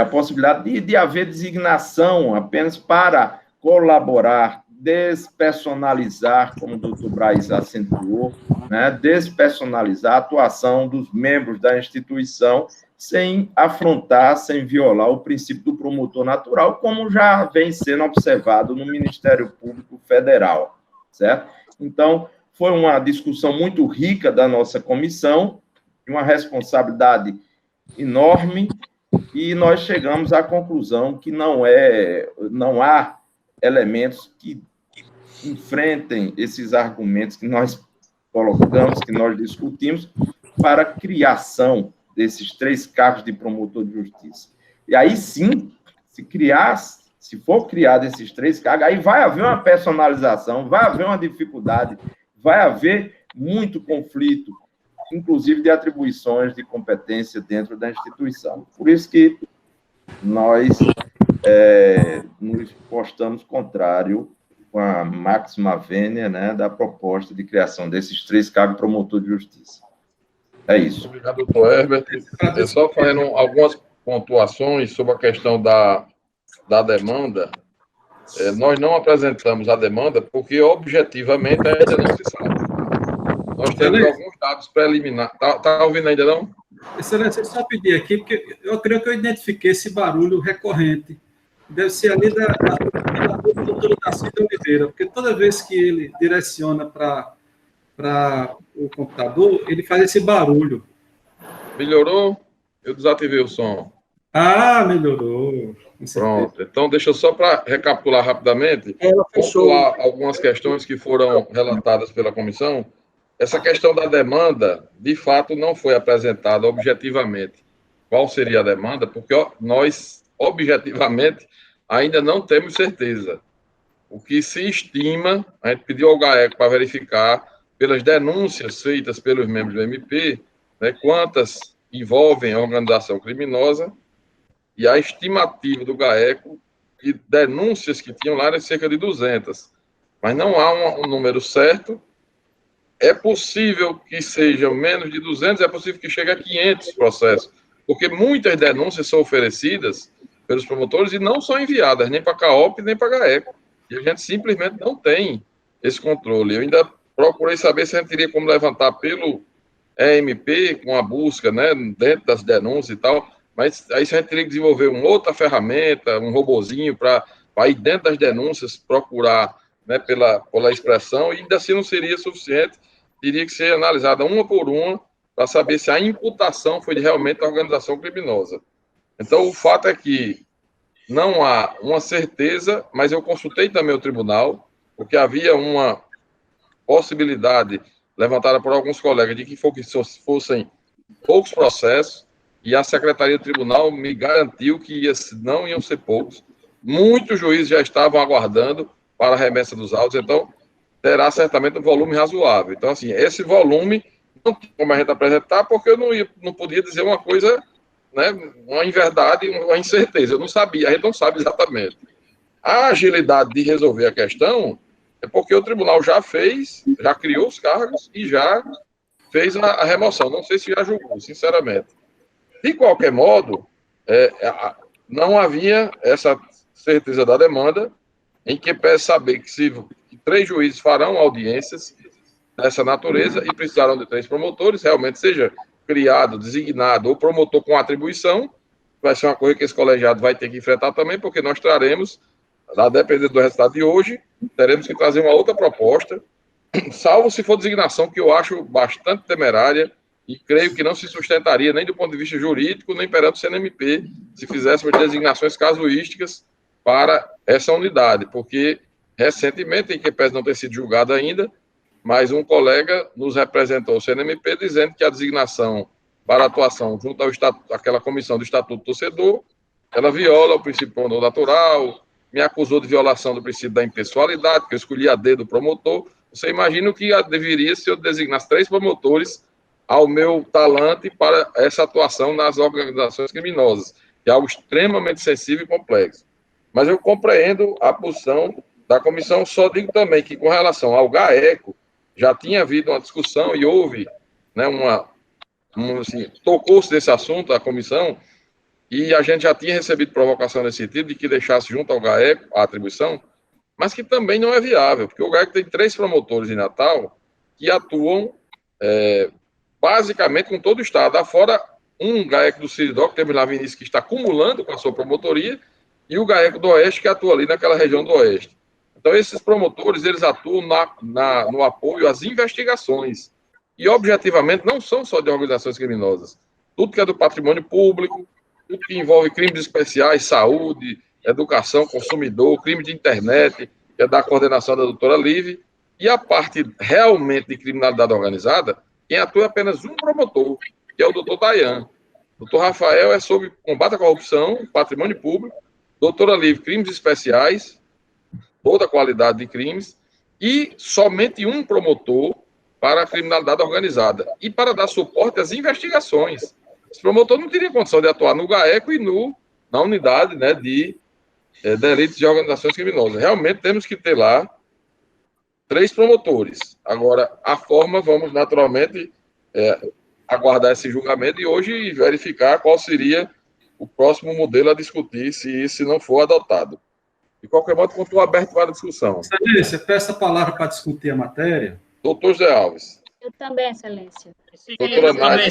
a possibilidade de haver designação apenas para colaborar, despersonalizar, como o doutor Braz acentuou, né, despersonalizar a atuação dos membros da instituição sem afrontar, sem violar o princípio do promotor natural, como já vem sendo observado no Ministério Público Federal, certo? Então, foi uma discussão muito rica da nossa comissão, uma responsabilidade enorme, e nós chegamos à conclusão que não há elementos que enfrentem esses argumentos que nós colocamos, que nós discutimos, para a criação desses 3 cargos de promotor de justiça. E aí sim, se for criado esses 3 cargos, aí vai haver uma personalização, vai haver uma dificuldade, vai haver muito conflito, inclusive de atribuições de competência dentro da instituição. Por isso que nós nos postamos contrário com a máxima vênia, né, da proposta de criação desses 3 cargos de promotor de justiça. É isso. Obrigado, doutor Herbert. Só fazendo algumas pontuações sobre a questão da demanda. Nós não apresentamos a demanda porque, objetivamente, ainda não se sabe. Nós temos alguns dados preliminares. Está ouvindo ainda, não? Excelência, eu só pedir aqui, porque eu creio que eu identifiquei esse barulho recorrente. Deve ser ali da doutora Darcília Oliveira, porque toda vez que ele direciona para o computador, ele faz esse barulho. Melhorou? Eu desativei o som. Ah, melhorou. Pronto. Então, deixa eu só para recapitular rapidamente, pontuar algumas questões que foram relatadas pela comissão. Essa questão da demanda, de fato, não foi apresentada objetivamente. Qual seria a demanda? Porque nós, objetivamente, ainda não temos certeza. O que se estima, a gente pediu ao GAECO para verificar, pelas denúncias feitas pelos membros do MP, né, quantas envolvem a organização criminosa, e a estimativa do GAECO de denúncias que tinham lá era cerca de 200. Mas não há um número certo. É possível que sejam menos de 200, é possível que chegue a 500 processos, porque muitas denúncias são oferecidas pelos promotores e não são enviadas nem para a CAOP, nem para a GAECO. E a gente simplesmente não tem esse controle. Eu ainda procurei saber se a gente teria como levantar pelo EMP, com a busca, né, dentro das denúncias e tal, mas aí a gente teria que desenvolver uma outra ferramenta, um robozinho, para ir dentro das denúncias, procurar, né, pela expressão, e ainda assim não seria suficiente, teria que ser analisada uma por uma, para saber se a imputação foi realmente da organização criminosa. Então, o fato é que não há uma certeza, mas eu consultei também o tribunal, porque havia uma possibilidade levantada por alguns colegas de que fossem poucos processos, e a Secretaria do Tribunal me garantiu que não iam ser poucos. Muitos juízes já estavam aguardando para a remessa dos autos, então terá certamente um volume razoável. Então, assim, esse volume não tem como a gente apresentar, porque eu não podia dizer uma coisa, né, uma inverdade, uma incerteza. Eu não sabia, a gente não sabe exatamente. A agilidade de resolver a questão é porque o tribunal já criou os cargos e já fez a remoção. Não sei se já julgou, sinceramente. De qualquer modo, não havia essa certeza da demanda, em que pese saber que 3 juízes farão audiências dessa natureza e precisaram de 3 promotores, realmente seja criado, designado ou promotor com atribuição, vai ser uma coisa que esse colegiado vai ter que enfrentar também, porque nós traremos, a depender do resultado de hoje, teremos que trazer uma outra proposta, salvo se for designação, que eu acho bastante temerária, e creio que não se sustentaria nem do ponto de vista jurídico, nem perante o CNMP, se fizéssemos designações casuísticas para essa unidade, porque recentemente, em que pese não ter sido julgado ainda, mas um colega nos representou o CNMP dizendo que a designação para atuação junto àquela comissão do Estatuto do Torcedor, ela viola o princípio natural, me acusou de violação do princípio da impessoalidade, que eu escolhi a dedo do promotor. Você imagina o que deveria se eu designasse 3 promotores ao meu talante para essa atuação nas organizações criminosas, que é algo extremamente sensível e complexo. Mas eu compreendo a posição da comissão, só digo também que, com relação ao GAECO, já tinha havido uma discussão e houve, né, tocou-se desse assunto, a comissão, e a gente já tinha recebido provocação nesse sentido, de que deixasse junto ao GAECO a atribuição, mas que também não é viável, porque o GAECO tem 3 promotores em Natal que atuam basicamente com todo o Estado, afora um GAECO do Ciridó, que temos lá Vinícius, que está acumulando com a sua promotoria, e o GAECO do Oeste, que atua ali naquela região do Oeste. Então, esses promotores, eles atuam no apoio às investigações, e objetivamente não são só de organizações criminosas. Tudo que é do patrimônio público, tudo que envolve crimes especiais, saúde, educação, consumidor, crime de internet, que é da coordenação da doutora Live, e a parte realmente de criminalidade organizada, quem atua é apenas um promotor, que é o doutor Dayan. O doutor Rafael é sobre combate à corrupção, patrimônio público, doutora Live, crimes especiais, toda a qualidade de crimes, e somente um promotor para a criminalidade organizada, e para dar suporte às investigações. Esse promotor não teria condição de atuar no GAECO e na unidade, né, de delitos de organizações criminosas. Realmente temos que ter lá 3 promotores. Agora, a forma, vamos naturalmente aguardar esse julgamento e hoje verificar qual seria o próximo modelo a discutir, se não for adotado. De qualquer modo, continuo aberto para a discussão. Excelência, peço a palavra para discutir a matéria. Doutor Zé Alves. Eu também, Excelência. Doutora Nádia.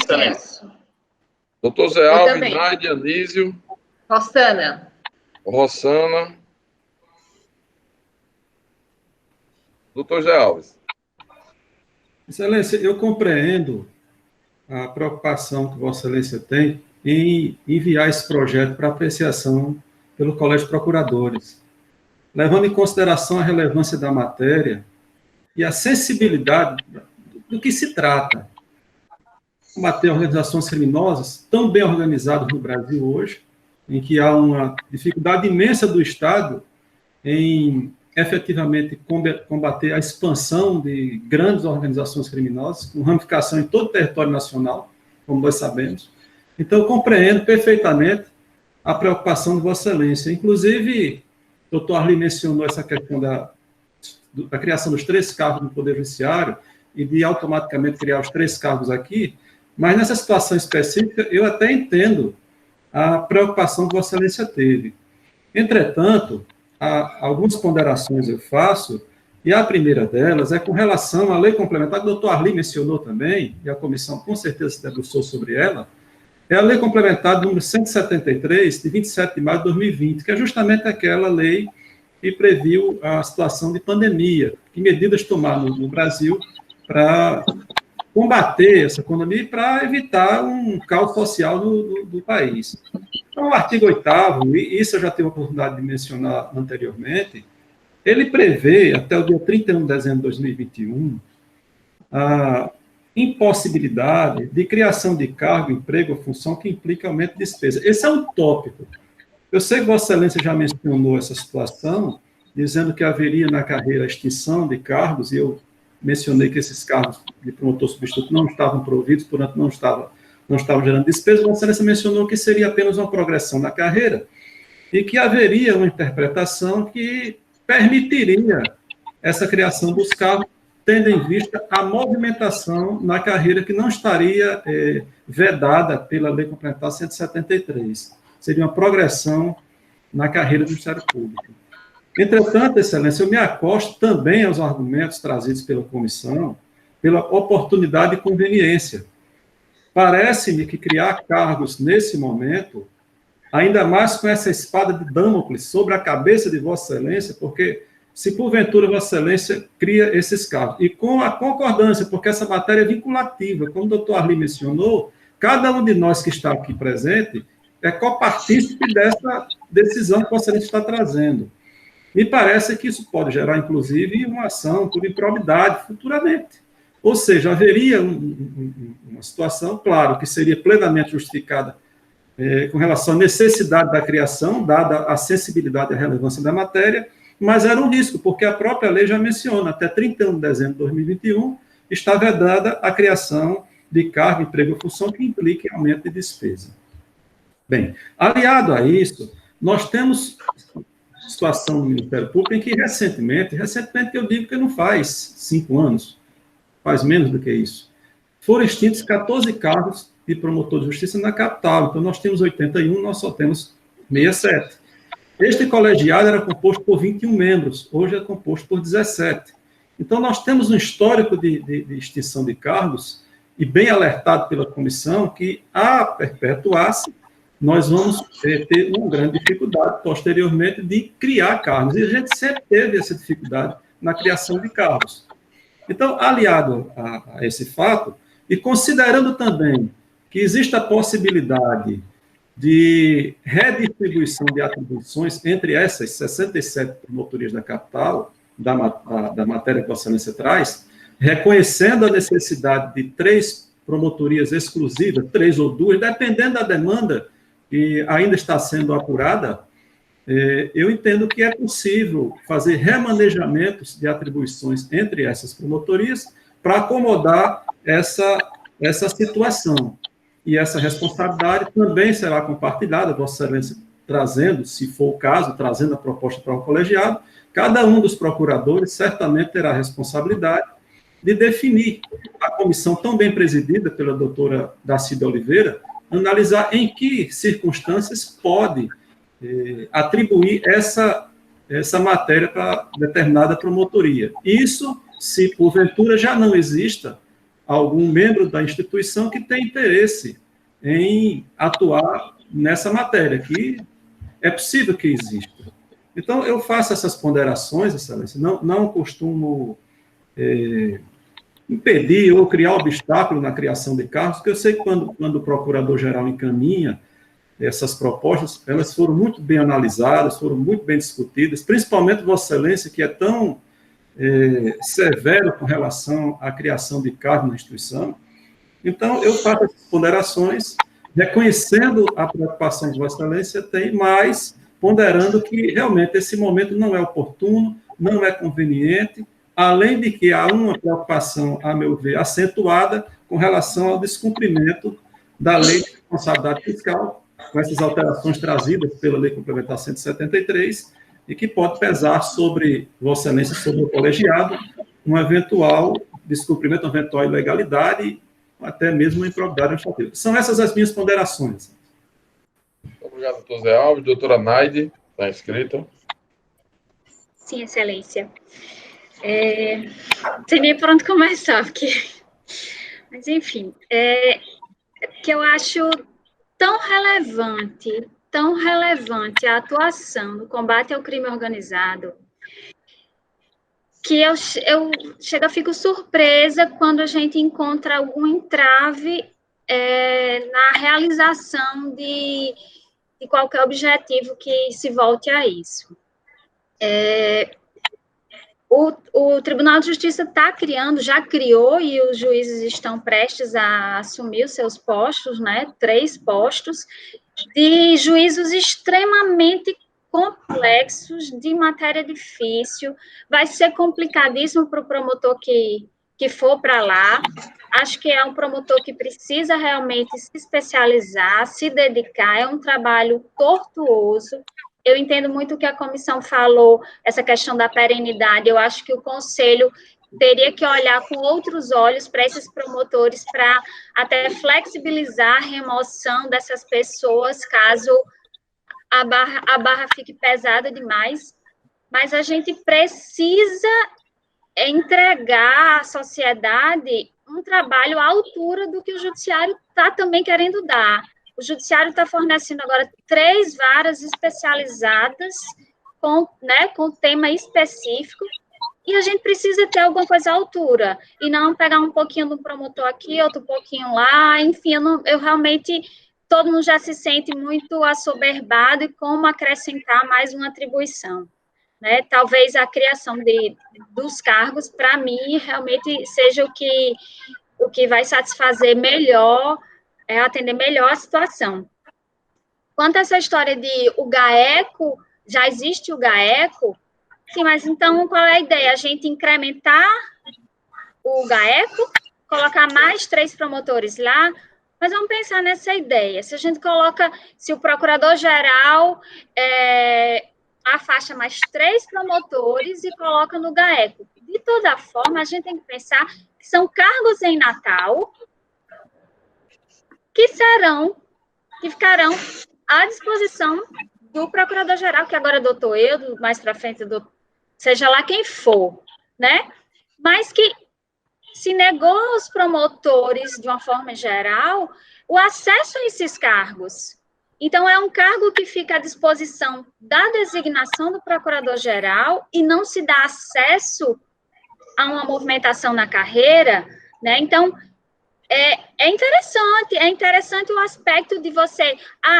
Doutor Zé Alves, Nádia, Anísio. Rossana. Doutor Zé Alves. Excelência, eu compreendo a preocupação que Vossa Excelência tem em enviar esse projeto para apreciação pelo Colégio de Procuradores, levando em consideração a relevância da matéria e a sensibilidade do que se trata. Combater organizações criminosas tão bem organizadas no Brasil hoje, em que há uma dificuldade imensa do Estado em efetivamente combater a expansão de grandes organizações criminosas, com ramificação em todo o território nacional, como nós sabemos. Então, eu compreendo perfeitamente a preocupação de Vossa Excelência. Inclusive, o doutor Arli mencionou essa questão da criação dos 3 cargos no Poder Judiciário e de automaticamente criar os 3 cargos aqui, mas nessa situação específica, eu até entendo a preocupação que Vossa Excelência teve. Entretanto, algumas ponderações eu faço, e a primeira delas é com relação à lei complementar, que o doutor Arli mencionou também, e a comissão com certeza se debruçou sobre ela, é a lei complementar número 173, de 27 de maio de 2020, que é justamente aquela lei que previu a situação de pandemia, que medidas tomar no Brasil para combater essa economia e para evitar um caos social do país. Então, o artigo 8º, e isso eu já tive a oportunidade de mencionar anteriormente, ele prevê, até o dia 31 de dezembro de 2021, a impossibilidade de criação de cargo, emprego ou função que implica aumento de despesa. Esse é um tópico. Eu sei que Vossa Excelência já mencionou essa situação, dizendo que haveria na carreira a extinção de cargos, e eu mencionei que esses cargos de promotor substituto não estavam providos, portanto não estavam gerando despesa. Vossa Excelência mencionou que seria apenas uma progressão na carreira e que haveria uma interpretação que permitiria essa criação dos cargos, tendo em vista a movimentação na carreira que não estaria vedada pela Lei Complementar 173. Seria uma progressão na carreira do Ministério Público. Entretanto, Excelência, eu me acosto também aos argumentos trazidos pela comissão, pela oportunidade e conveniência. Parece-me que criar cargos nesse momento, ainda mais com essa espada de Damocles sobre a cabeça de Vossa Excelência, porque se porventura Vossa Excelência cria esses cargos, e com a concordância, porque essa matéria é vinculativa, como o doutor Arli mencionou, cada um de nós que está aqui presente é copartícipe dessa decisão que Vossa Excelência está trazendo. Me parece que isso pode gerar, inclusive, uma ação por improbidade futuramente. Ou seja, haveria uma situação, claro, que seria plenamente justificada com relação à necessidade da criação, dada a sensibilidade e a relevância da matéria, mas era um risco, porque a própria lei já menciona, até 31 de dezembro de 2021, está vedada a criação de cargo, emprego ou função que implique aumento de despesa. Bem, aliado a isso, nós temos situação no Ministério Público em que recentemente eu digo que não faz 5 anos, faz menos do que isso, foram extintos 14 cargos de promotor de justiça na capital. Então, nós temos 81, nós só temos 67. Este colegiado era composto por 21 membros, hoje é composto por 17. Então, nós temos um histórico de extinção de cargos, e bem alertado pela comissão, que, a perpetuar-se, nós vamos ter uma grande dificuldade, posteriormente, de criar cargos. E a gente sempre teve essa dificuldade na criação de cargos. Então, aliado a esse fato, e considerando também que existe a possibilidade de redistribuição de atribuições entre essas 67 promotorias da capital, da matéria que Vossa Excelência traz, reconhecendo a necessidade de 3 promotorias exclusivas, 3 ou 2, dependendo da demanda que ainda está sendo apurada, eu entendo que é possível fazer remanejamentos de atribuições entre essas promotorias para acomodar essa situação. E essa responsabilidade também será compartilhada, Vossa Excelência trazendo, se for o caso, trazendo a proposta para o colegiado, cada um dos procuradores certamente terá a responsabilidade de definir a comissão tão bem presidida pela doutora Dacida Oliveira, analisar em que circunstâncias pode atribuir essa matéria para determinada promotoria. Isso, se porventura já não exista algum membro da instituição que tem interesse em atuar nessa matéria, que é possível que exista. Então, eu faço essas ponderações, Excelência, não costumo impedir ou criar obstáculo na criação de cargos, porque eu sei que quando o procurador-geral encaminha essas propostas, elas foram muito bem analisadas, foram muito bem discutidas, principalmente Vossa Excelência, que é tão severo com relação à criação de cargos na instituição. Então, eu faço essas ponderações, reconhecendo a preocupação que Vossa Excelência tem, mas ponderando que realmente esse momento não é oportuno, não é conveniente, além de que há uma preocupação, a meu ver, acentuada com relação ao descumprimento da Lei de Responsabilidade Fiscal, com essas alterações trazidas pela Lei Complementar 173, e que pode pesar sobre Vossa Excelência, sobre o colegiado, um eventual descumprimento, uma eventual ilegalidade, até mesmo uma improbidade administrativa. São essas as minhas ponderações. Obrigado, doutor Zé Alves. Doutora Naide, está inscrita. Sim, Excelência. Não sei nem por onde começar, porque... Mas, enfim, que eu acho tão relevante a atuação no combate ao crime organizado, que eu fico surpresa quando a gente encontra algum entrave na realização de qualquer objetivo que se volte a isso. O Tribunal de Justiça já criou, e os juízes estão prestes a assumir os seus postos, né, 3 postos, de juízos extremamente complexos, de matéria difícil. Vai ser complicadíssimo para o promotor que for para lá. Acho que é um promotor que precisa realmente se especializar, se dedicar, é um trabalho tortuoso. Eu entendo muito o que a comissão falou, essa questão da perenidade. Eu acho que o Conselho teria que olhar com outros olhos para esses promotores, para até flexibilizar a remoção dessas pessoas, caso a barra fique pesada demais. Mas a gente precisa entregar à sociedade um trabalho à altura do que o Judiciário está também querendo dar. O Judiciário está fornecendo agora 3 varas especializadas com tema específico, e a gente precisa ter alguma coisa à altura, e não pegar um pouquinho do promotor aqui, outro pouquinho lá, enfim, eu realmente, todo mundo já se sente muito assoberbado, e como acrescentar mais uma atribuição, né? Talvez a criação dos cargos, para mim, realmente seja o que vai satisfazer melhor, atender melhor a situação. Quanto a essa história de o GAECO, já existe o GAECO, sim, mas então qual é a ideia? A gente incrementar o GAECO, colocar mais 3 promotores lá, mas vamos pensar nessa ideia. Se a gente coloca, se o procurador-geral afasta mais 3 promotores e coloca no GAECO, de toda forma, a gente tem que pensar que são cargos em Natal, que ficarão à disposição do procurador-geral, que agora é doutor Eudo, mais para frente, seja lá quem for, né? Mas que se negou aos promotores, de uma forma geral, o acesso a esses cargos. Então, é um cargo que fica à disposição da designação do procurador-geral e não se dá acesso a uma movimentação na carreira, né? Então, é interessante o aspecto de você,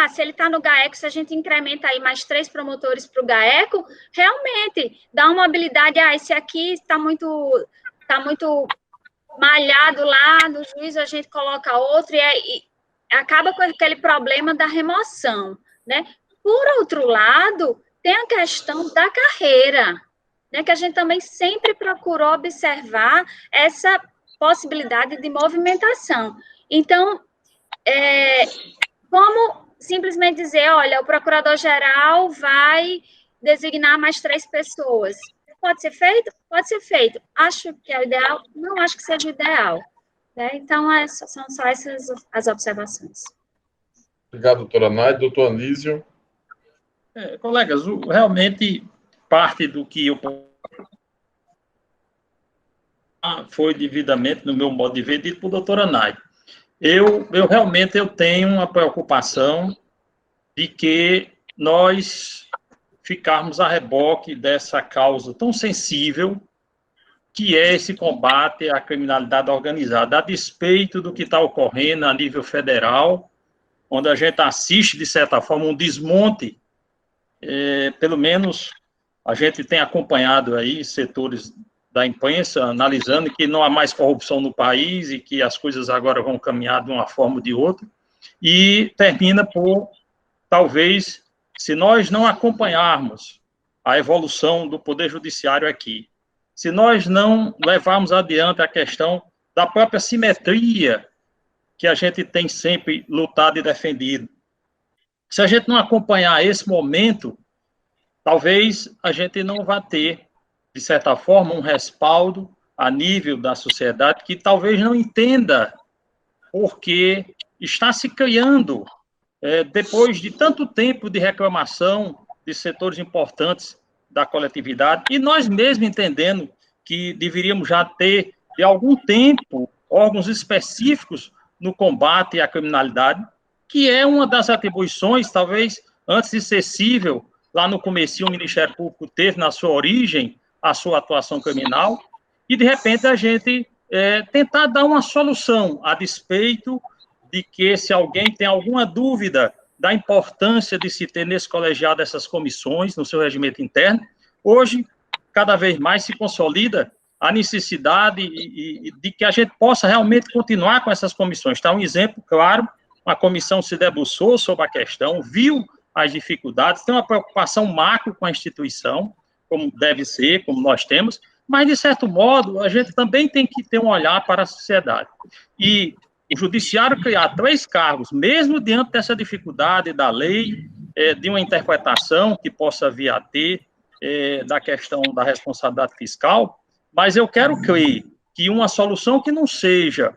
se ele está no GAECO, se a gente incrementa aí mais 3 promotores para o GAECO, realmente dá uma habilidade, esse aqui está muito malhado lá no juiz, a gente coloca outro, e acaba com aquele problema da remoção, né? Por outro lado, tem a questão da carreira, né, que a gente também sempre procurou observar essa possibilidade de movimentação. Então, como simplesmente dizer, olha, o procurador-geral vai designar mais 3 pessoas. Pode ser feito? Pode ser feito. Acho que é o ideal? Não acho que seja o ideal. Né? Então, são só essas as observações. Obrigado, doutora Naide. Doutor Anísio. Colegas, realmente, parte do que eu foi devidamente, no meu modo de ver, dito por doutora Naide. Eu realmente tenho uma preocupação de que nós ficarmos a reboque dessa causa tão sensível, que é esse combate à criminalidade organizada, a despeito do que está ocorrendo a nível federal, onde a gente assiste, de certa forma, um desmonte, pelo menos a gente tem acompanhado aí setores da imprensa analisando que não há mais corrupção no país e que as coisas agora vão caminhar de uma forma ou de outra, e termina por, talvez, se nós não acompanharmos a evolução do Poder Judiciário aqui, se nós não levarmos adiante a questão da própria simetria que a gente tem sempre lutado e defendido, se a gente não acompanhar esse momento, talvez a gente não vá ter, de certa forma, um respaldo a nível da sociedade que talvez não entenda porque está se criando, depois de tanto tempo de reclamação de setores importantes da coletividade, e nós mesmos entendendo que deveríamos já ter, de algum tempo, órgãos específicos no combate à criminalidade, que é uma das atribuições, talvez, antes de ser cível, lá no começo o Ministério Público teve na sua origem a sua atuação criminal, e de repente a gente tentar dar uma solução a despeito de que, se alguém tem alguma dúvida da importância de se ter nesse colegiado essas comissões no seu regimento interno, hoje, cada vez mais se consolida a necessidade de que a gente possa realmente continuar com essas comissões. Está um exemplo claro, a comissão se debruçou sobre a questão, viu as dificuldades, tem uma preocupação macro com a instituição, como deve ser, como nós temos, mas, de certo modo, a gente também tem que ter um olhar para a sociedade. E o judiciário criar 3 cargos, mesmo diante dessa dificuldade da lei, de uma interpretação que possa vir a ter da questão da responsabilidade fiscal, mas eu quero crer que uma solução que não seja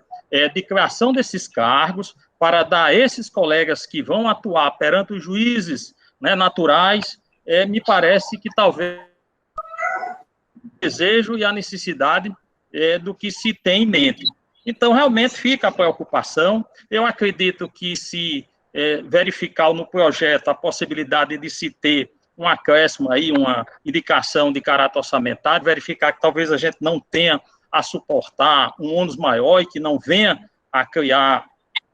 de criação desses cargos, para dar a esses colegas que vão atuar perante os juízes, né, naturais, me parece que talvez o desejo e a necessidade do que se tem em mente. Então, realmente fica a preocupação. Eu acredito que, se verificar no projeto a possibilidade de se ter um acréscimo aí, uma indicação de caráter orçamentário, verificar que talvez a gente não tenha a suportar um ônus maior e que não venha a criar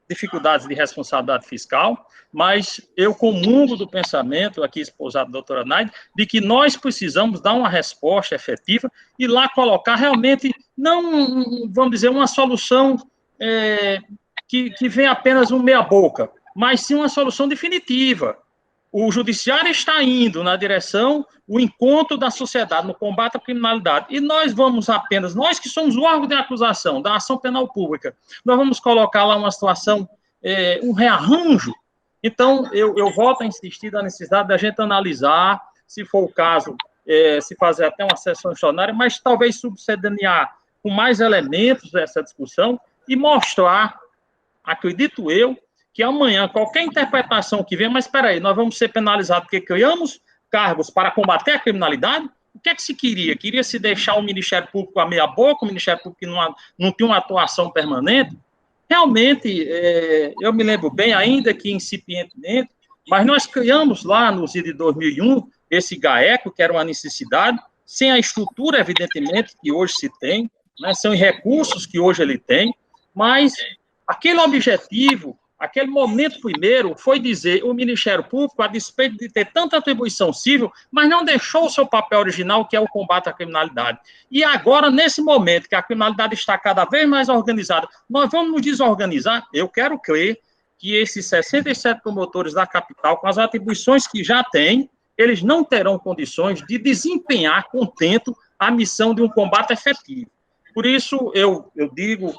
dificuldades de responsabilidade fiscal, mas eu comungo do pensamento, aqui esposado da doutora Naide, de que nós precisamos dar uma resposta efetiva e lá colocar realmente, não, vamos dizer, uma solução que vem apenas um meia-boca, mas sim uma solução definitiva. O judiciário está indo na direção, o encontro da sociedade no combate à criminalidade, e nós vamos apenas, nós que somos o órgão de acusação da ação penal pública, nós vamos colocar lá uma situação, um rearranjo. Então, eu volto a insistir da necessidade da gente analisar, se for o caso, se fazer até uma sessão extraordinária, mas talvez subsidiar com mais elementos dessa discussão e mostrar, acredito eu, que amanhã, qualquer interpretação que venha, mas espera aí, nós vamos ser penalizados porque criamos cargos para combater a criminalidade? O que é que se queria? Queria-se deixar o Ministério Público a meia boca, o Ministério Público que não tinha uma atuação permanente? Realmente, eu me lembro bem, ainda que incipientemente, mas nós criamos lá no ZID de 2001 esse GAECO, que era uma necessidade, sem a estrutura, evidentemente, que hoje se tem, né, sem os recursos que hoje ele tem, mas aquele objetivo, aquele momento primeiro, foi dizer o Ministério Público, a despeito de ter tanta atribuição civil, mas não deixou o seu papel original, que é o combate à criminalidade. E agora, nesse momento que a criminalidade está cada vez mais organizada, nós vamos nos desorganizar? Eu quero crer que esses 67 promotores da capital, com as atribuições que já têm, eles não terão condições de desempenhar contento a missão de um combate efetivo. Por isso, eu digo...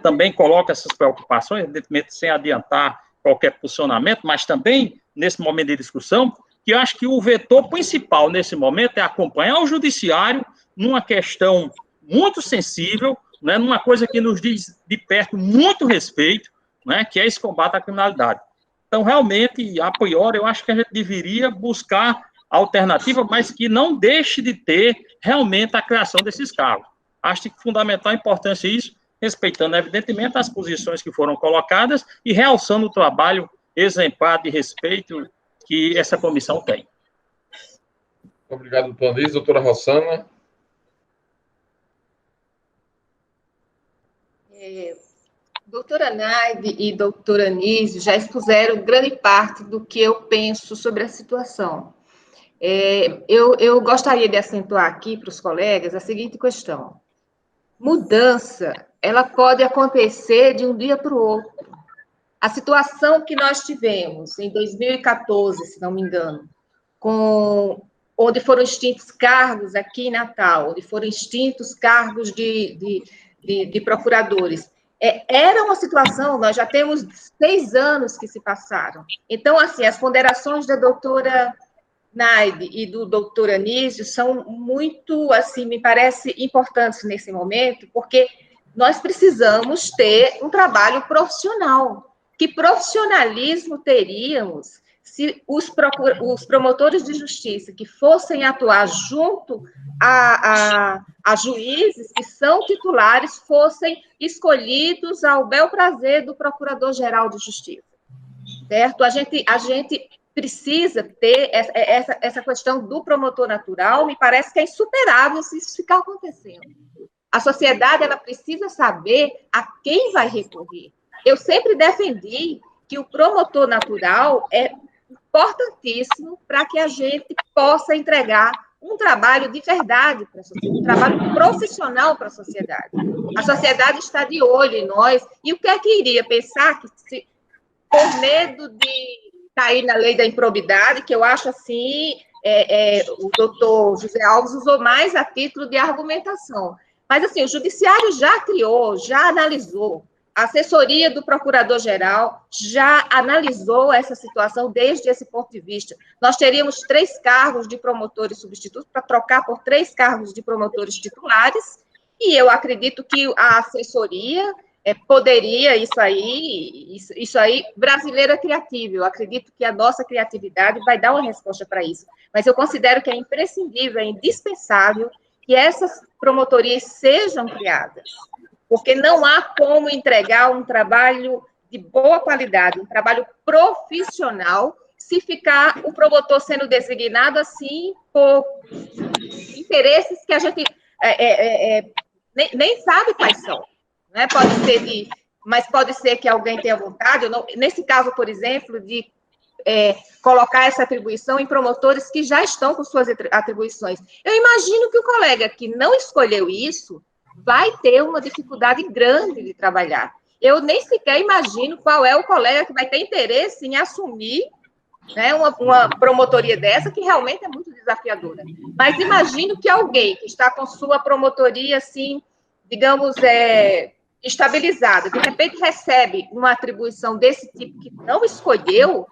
também coloco essas preocupações, evidentemente sem adiantar qualquer posicionamento, mas também, nesse momento de discussão, que eu acho que o vetor principal nesse momento é acompanhar o judiciário numa questão muito sensível, né, numa coisa que nos diz de perto muito respeito, né, que é esse combate à criminalidade. Então, realmente, a priori, eu acho que a gente deveria buscar alternativa, mas que não deixe de ter realmente a criação desses cargos. Acho que fundamental a importância disso, respeitando, evidentemente, as posições que foram colocadas e realçando o trabalho exemplar de respeito que essa comissão tem. Obrigado, doutor Anísio. Doutora Rossana. Doutora Naide e doutora Anísio já expuseram grande parte do que eu penso sobre a situação. Eu gostaria de acentuar aqui para os colegas a seguinte questão. Mudança, ela pode acontecer de um dia para o outro. A situação que nós tivemos em 2014, se não me engano, onde foram extintos cargos aqui em Natal, onde foram extintos cargos de procuradores, era uma situação, nós já temos 6 anos que se passaram. Então, assim, as ponderações da doutora Naide e do doutor Anísio são muito, assim, me parece importantes nesse momento, porque nós precisamos ter um trabalho profissional. Que profissionalismo teríamos se os promotores de justiça que fossem atuar junto a juízes que são titulares fossem escolhidos ao bel prazer do Procurador-Geral de Justiça, certo? A gente precisa ter essa questão do promotor natural, me parece que é insuperável se isso ficar acontecendo. A sociedade, ela precisa saber a quem vai recorrer. Eu sempre defendi que o promotor natural é importantíssimo para que a gente possa entregar um trabalho de verdade para a sociedade, um trabalho profissional para a sociedade. A sociedade está de olho em nós, e o que é que iria pensar que, por medo de cair na lei da improbidade, que eu acho assim, o doutor José Alves usou mais a título de argumentação, mas assim, o judiciário já criou, já analisou, a assessoria do Procurador-Geral já analisou essa situação desde esse ponto de vista. Nós teríamos 3 cargos de promotores substitutos para trocar por 3 cargos de promotores titulares, e eu acredito que a assessoria poderia, isso aí, brasileiro é criativo, eu acredito que a nossa criatividade vai dar uma resposta para isso, mas eu considero que é imprescindível, é indispensável que essas promotorias sejam criadas, porque não há como entregar um trabalho de boa qualidade, um trabalho profissional, se ficar o promotor sendo designado assim por interesses que a gente nem sabe quais são. Né? Mas pode ser que alguém tenha vontade, nesse caso, por exemplo, de colocar essa atribuição em promotores que já estão com suas atribuições. Eu imagino que o colega que não escolheu isso vai ter uma dificuldade grande de trabalhar. Eu nem sequer imagino qual é o colega que vai ter interesse em assumir, né, uma promotoria dessa, que realmente é muito desafiadora. Mas imagino que alguém que está com sua promotoria, assim, digamos, estabilizada, de repente recebe uma atribuição desse tipo que não escolheu,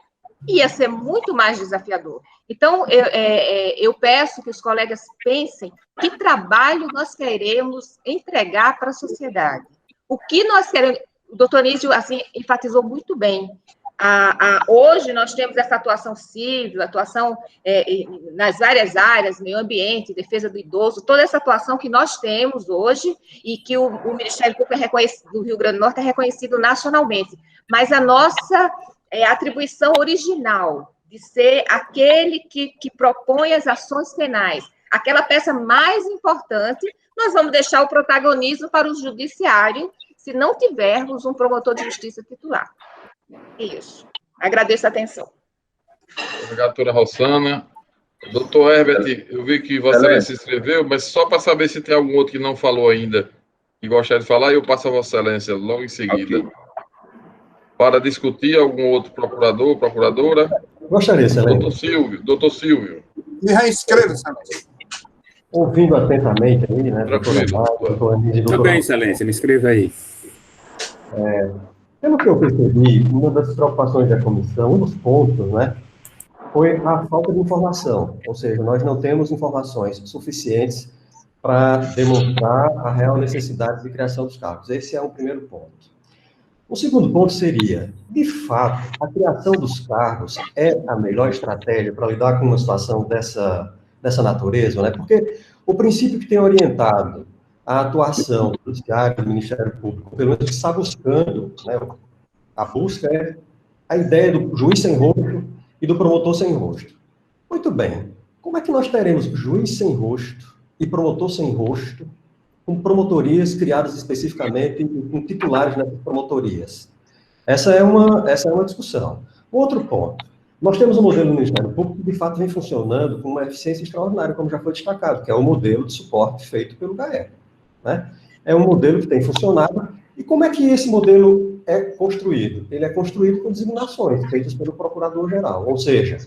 ia ser muito mais desafiador. Então, eu peço que os colegas pensem que trabalho nós queremos entregar para a sociedade. O que nós queremos... O doutor Anísio, assim, enfatizou muito bem. Hoje, nós temos essa atuação civil, atuação nas várias áreas, meio ambiente, defesa do idoso, toda essa atuação que nós temos hoje e que o Ministério Público do Rio Grande do Norte é reconhecido nacionalmente. Mas a nossa atribuição original de ser aquele que propõe as ações penais, aquela peça mais importante, nós vamos deixar o protagonismo para o judiciário se não tivermos um promotor de justiça titular. Isso. Agradeço a atenção. Obrigado, doutora Rossana. Doutor Herbert, eu vi que você se inscreveu, mas só para saber se tem algum outro que não falou ainda e gostaria de falar, eu passo a Vossa Excelência logo em seguida. Okay. Para discutir algum outro procurador, procuradora? Gostaria, Excelência. Doutor Silvio. Me reinscreva, Excelência. Ouvindo atentamente aí, né? Tudo bem, Excelência, me inscreva aí. Pelo que eu percebi, uma das preocupações da comissão, um dos pontos, né, foi a falta de informação, ou seja, nós não temos informações suficientes para demonstrar a real necessidade de criação dos cargos. Esse é o primeiro ponto. O segundo ponto seria, de fato, a criação dos cargos é a melhor estratégia para lidar com uma situação dessa natureza, né? Porque o princípio que tem orientado a atuação do Judiciário, do Ministério Público, pelo menos que está buscando, né, a busca é a ideia do juiz sem rosto e do promotor sem rosto. Muito bem, como é que nós teremos juiz sem rosto e promotor sem rosto com promotorias criadas especificamente com titulares nessas promotorias. Essa é uma discussão. Outro ponto. Nós temos um modelo no Ministério Público que, de fato, vem funcionando com uma eficiência extraordinária, como já foi destacado, que é o modelo de suporte feito pelo GAECO, né? É um modelo que tem funcionado. E como é que esse modelo é construído? Ele é construído com designações feitas pelo Procurador-Geral. Ou seja,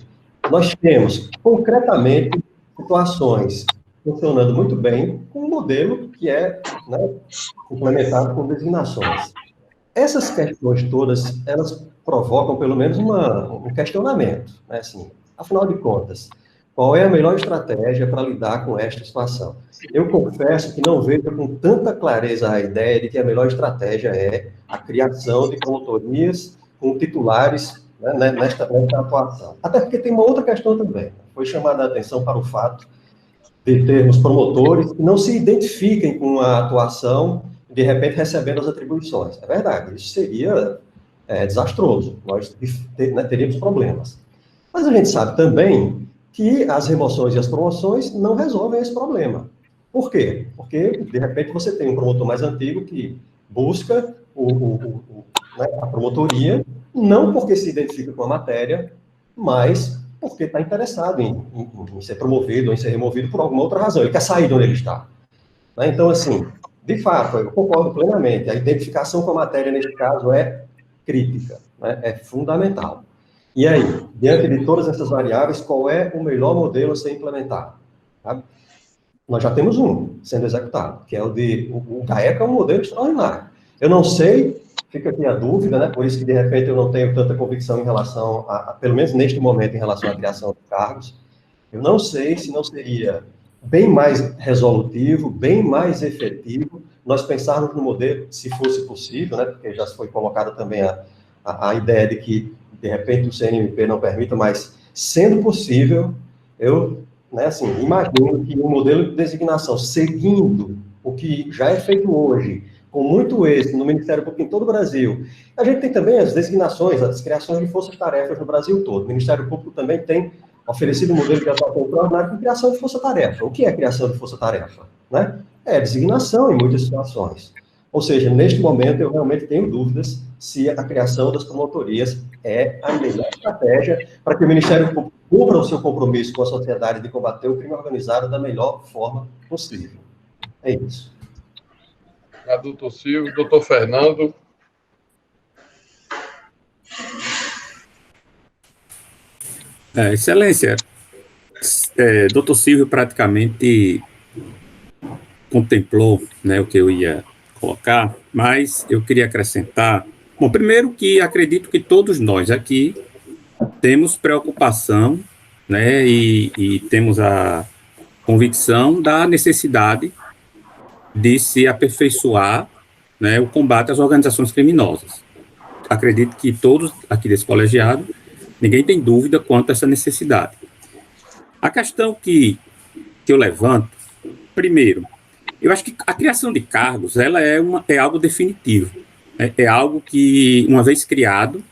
nós temos, concretamente, situações funcionando muito bem com um modelo que é, né, implementado com designações. Essas questões todas, elas provocam, pelo menos, um questionamento, né? Assim, afinal de contas, qual é a melhor estratégia para lidar com esta situação? Eu confesso que não vejo com tanta clareza a ideia de que a melhor estratégia é a criação de promotorias com titulares, né, nesta atuação. Até porque tem uma outra questão também. Foi chamada a atenção para o fato de termos promotores que não se identifiquem com a atuação, de repente recebendo as atribuições. É verdade, isso seria desastroso, nós teríamos problemas. Mas a gente sabe também que as remoções e as promoções não resolvem esse problema. Por quê? Porque, de repente, você tem um promotor mais antigo que busca a promotoria, não porque se identifica com a matéria, mas porque está interessado em ser promovido ou em ser removido por alguma outra razão. Ele quer sair de onde ele está. Né? Então, assim, de fato, eu concordo plenamente. A identificação com a matéria, neste caso, é crítica, né? É fundamental. E aí, diante de todas essas variáveis, qual é o melhor modelo a ser implementado? Sabe? Nós já temos um sendo executado, que é o GAECO é um modelo extraordinário. Eu não sei, fica aqui a dúvida, né? Por isso que, de repente, eu não tenho tanta convicção em relação pelo menos neste momento, em relação à criação de cargos. Eu não sei se não seria bem mais resolutivo, bem mais efetivo, nós pensarmos no modelo, se fosse possível, né? Porque já foi colocada também a ideia de que, de repente, o CNMP não permita, mas, sendo possível, eu, né, assim, imagino que um modelo de designação, seguindo o que já é feito hoje, com muito êxito no Ministério Público em todo o Brasil. A gente tem também as designações, as criações de forças-tarefas no Brasil todo. O Ministério Público também tem oferecido um modelo de atuação extraordinária com criação de força-tarefa. O que é criação de força-tarefa? Né? É designação em muitas situações. Ou seja, neste momento, eu realmente tenho dúvidas se a criação das promotorias é a melhor estratégia para que o Ministério Público cumpra o seu compromisso com a sociedade de combater o crime organizado da melhor forma possível. É isso. Obrigado, doutor Silvio. Doutor Fernando. Excelência, doutor Silvio praticamente contemplou, né, o que eu ia colocar, mas eu queria acrescentar, bom, primeiro que acredito que todos nós aqui temos preocupação, né, e temos a convicção da necessidade de se aperfeiçoar, né, o combate às organizações criminosas. Acredito que todos aqui desse colegiado, ninguém tem dúvida quanto a essa necessidade. A questão que eu levanto, primeiro, eu acho que a criação de cargos, ela é algo definitivo. É algo que, uma vez criado,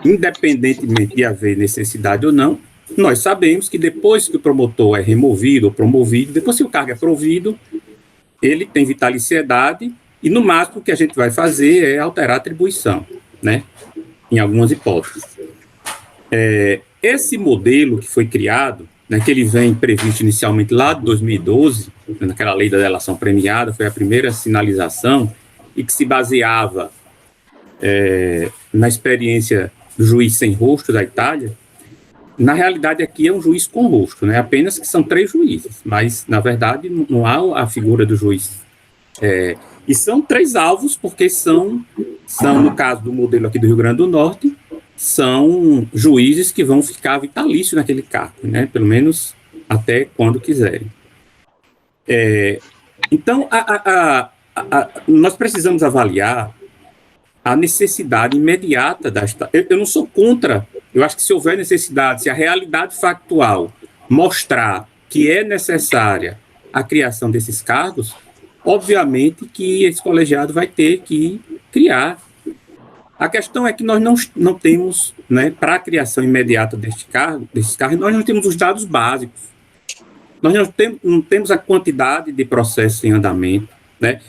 independentemente de haver necessidade ou não, nós sabemos que depois que o promotor é removido ou promovido, depois que o cargo é provido, ele tem vitaliciedade e, no máximo, o que a gente vai fazer é alterar a atribuição, né? Em algumas hipóteses. Esse modelo que foi criado, né, que ele vem previsto inicialmente lá de 2012, naquela lei da delação premiada, foi a primeira sinalização, e que se baseava na experiência do juiz sem rosto da Itália. Na realidade, aqui é um juiz com rosto, né? Apenas que são 3 juízes, mas, na verdade, não há a figura do juiz. E são 3 alvos, porque são, no caso do modelo aqui do Rio Grande do Norte, são juízes que vão ficar vitalício naquele cargo, né? Pelo menos até quando quiserem. Então, nós precisamos avaliar a necessidade imediata desta... Eu não sou contra, eu acho que se houver necessidade, se a realidade factual mostrar que é necessária a criação desses cargos, obviamente que esse colegiado vai ter que criar. A questão é que nós não temos, né, para a criação imediata desses cargos, nós não temos os dados básicos. nós não temos a quantidade de processos em andamento, né?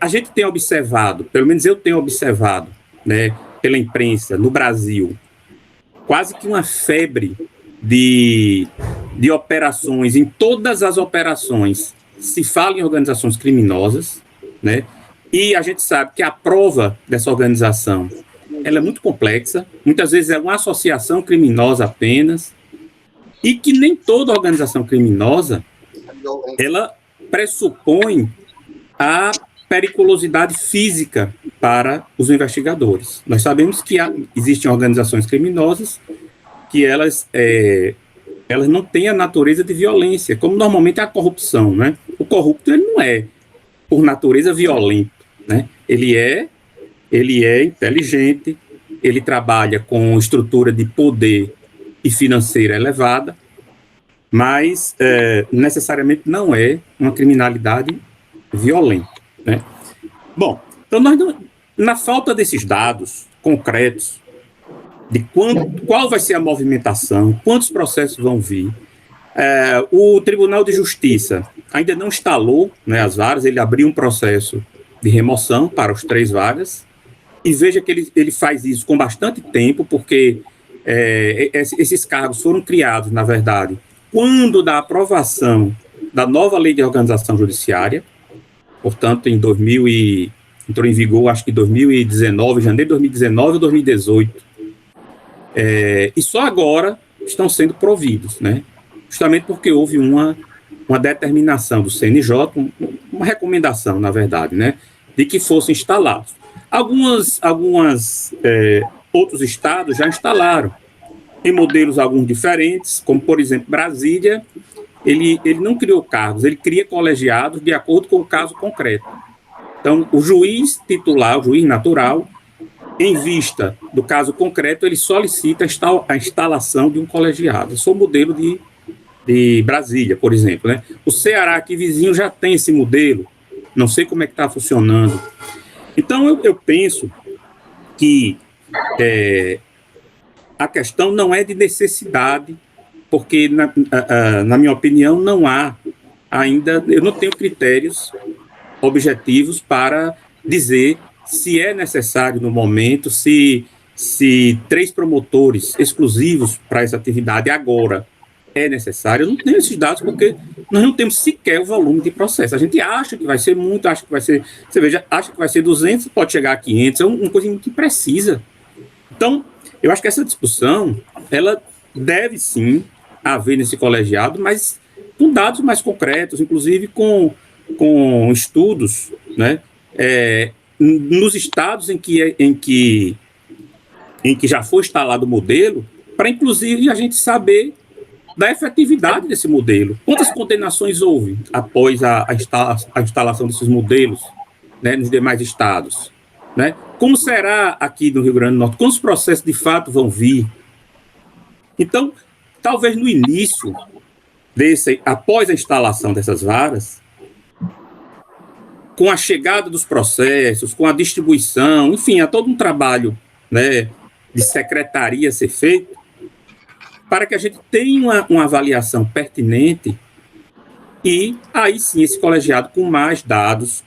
A gente tem observado, pelo menos eu tenho observado, né, pela imprensa, no Brasil, quase que uma febre de operações, em todas as operações se fala em organizações criminosas, né? E a gente sabe que a prova dessa organização, ela é muito complexa, muitas vezes é uma associação criminosa apenas, e que nem toda organização criminosa, ela pressupõe a periculosidade física para os investigadores. Nós sabemos que existem organizações criminosas que elas não têm a natureza de violência, como normalmente é a corrupção, né? O corrupto, ele não é, por natureza, violento, né? Ele é inteligente, ele trabalha com estrutura de poder e financeira elevada, mas necessariamente não é uma criminalidade violenta, né? Bom, então na falta desses dados concretos de qual vai ser a movimentação, quantos processos vão vir, o Tribunal de Justiça ainda não instalou, né, as varas, ele abriu um processo de remoção para os 3 vagas, e veja que ele faz isso com bastante tempo, porque esses cargos foram criados, na verdade, quando da aprovação da nova lei de organização judiciária, portanto, entrou em vigor, acho que em 2019, janeiro de 2019 ou 2018, e só agora estão sendo providos, né? Justamente porque houve uma determinação do CNJ, uma recomendação, na verdade, né, de que fossem instalados. Outros estados já instalaram, em modelos alguns diferentes, como, por exemplo, Brasília, ele não criou cargos, ele cria colegiados de acordo com o caso concreto. Então, o juiz titular, o juiz natural, em vista do caso concreto, ele solicita a instalação de um colegiado. Esse é o modelo de Brasília, por exemplo, né? O Ceará, aqui vizinho, já tem esse modelo, não sei como é que está funcionando. Então, eu penso que a questão não é de necessidade, porque, na minha opinião, não há ainda, eu não tenho critérios objetivos para dizer se é necessário no momento, se 3 promotores exclusivos para essa atividade agora é necessário. Eu não tenho esses dados porque nós não temos sequer o volume de processo. A gente acha que vai ser muito, acha que vai ser, você veja, acha que vai ser 200, pode chegar a 500, é uma coisa muito imprecisa. Então, eu acho que essa discussão, ela deve sim haver nesse colegiado, mas com dados mais concretos, inclusive com estudos, né, nos estados em que já foi instalado o modelo, para inclusive a gente saber da efetividade desse modelo. Quantas condenações houve após a instalação desses modelos, né, nos demais estados? Né? Como será aqui no Rio Grande do Norte? Quantos processos de fato vão vir? Então, talvez no início, após a instalação dessas varas, com a chegada dos processos, com a distribuição, enfim, há todo um trabalho, né, de secretaria a ser feito, para que a gente tenha uma avaliação pertinente e, aí sim, esse colegiado com mais dados,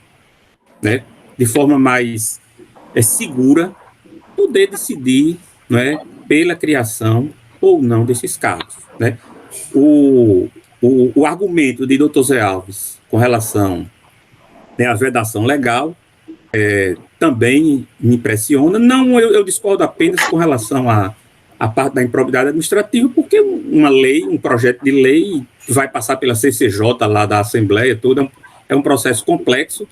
né, de forma mais segura, poder decidir, né, pela criação ou não desses cargos. Né. O argumento de Dr. Zé Alves com relação, né, à vedação legal também me impressiona. Não, eu discordo apenas com relação à parte da improbidade administrativa, porque uma lei, um projeto de lei vai passar pela CCJ lá da Assembleia, tudo é um processo complexo.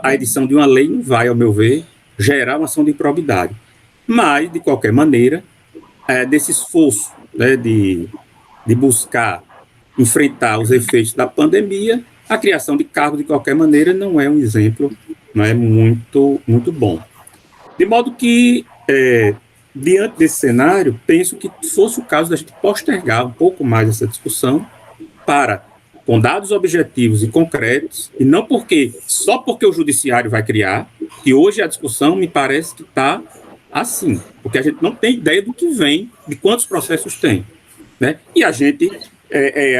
A edição de uma lei não vai, ao meu ver, gerar uma ação de improbidade. Mas, de qualquer maneira, desse esforço, né, de buscar enfrentar os efeitos da pandemia, a criação de cargos, de qualquer maneira, não é um exemplo, não é muito bom. De modo que, diante desse cenário, penso que fosse o caso da gente postergar um pouco mais essa discussão para, com dados objetivos e concretos, e não só porque o judiciário vai criar, que hoje a discussão me parece que está assim, porque a gente não tem ideia do que vem, de quantos processos tem. Né? E a gente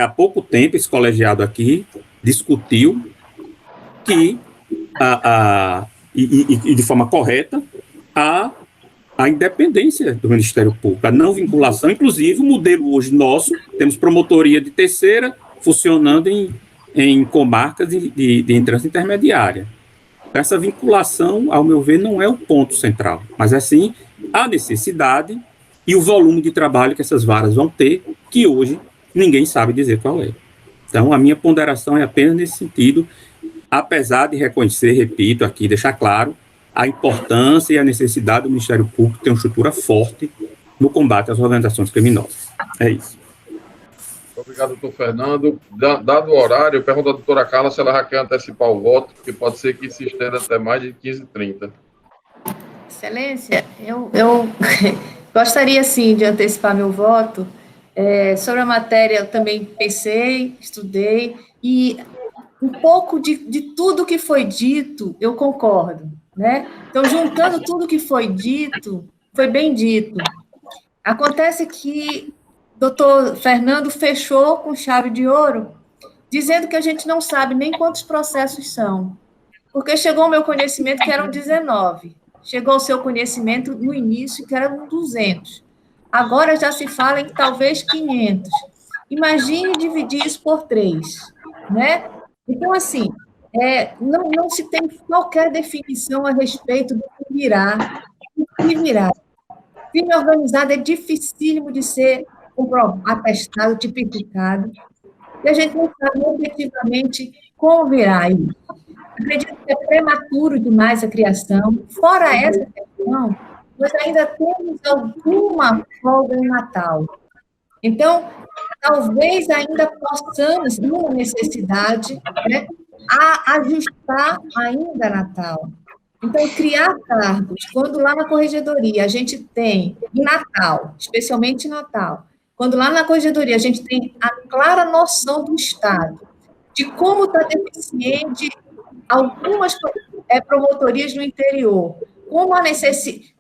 há pouco tempo, esse colegiado aqui discutiu que, e de forma correta, a independência do Ministério Público, a não vinculação, inclusive o modelo hoje nosso, temos promotoria de terceira funcionando em comarcas de entrância intermediária. Essa vinculação, ao meu ver, não é o ponto central, mas é sim a necessidade e o volume de trabalho que essas varas vão ter, que hoje ninguém sabe dizer qual é. Então, a minha ponderação é apenas nesse sentido, apesar de reconhecer, repito aqui, deixar claro, a importância e a necessidade do Ministério Público ter uma estrutura forte no combate às organizações criminosas. É isso. Obrigado, doutor Fernando. Dado o horário, eu pergunto à doutora Carla se ela já quer antecipar o voto, porque pode ser que se estenda até mais de 15h30. Excelência, eu gostaria, sim, de antecipar meu voto. Sobre a matéria, eu também pensei, estudei, e um pouco de tudo que foi dito, eu concordo, né? Então, juntando tudo que foi dito, foi bem dito. Acontece que o doutor Fernando fechou com chave de ouro, dizendo que a gente não sabe nem quantos processos são, porque chegou ao meu conhecimento que eram 19, chegou ao seu conhecimento no início que eram 200, agora já se fala em talvez 500. Imagine dividir isso por 3, né? Então, assim, não se tem qualquer definição a respeito do que virá. Crime organizado é dificílimo de ser atestado, tipificado, e a gente não sabe objetivamente como virá isso. Acredito que é prematuro demais a criação. Fora essa questão, nós ainda temos alguma folga em Natal. Então, talvez ainda possamos, numa necessidade, né, ajustar ainda Natal. Então, criar cargos, quando lá na corregedoria a gente tem, em Natal, especialmente em Natal, quando lá na corregedoria a gente tem a clara noção do Estado, de como está deficiente algumas promotorias no interior, como a necessidade,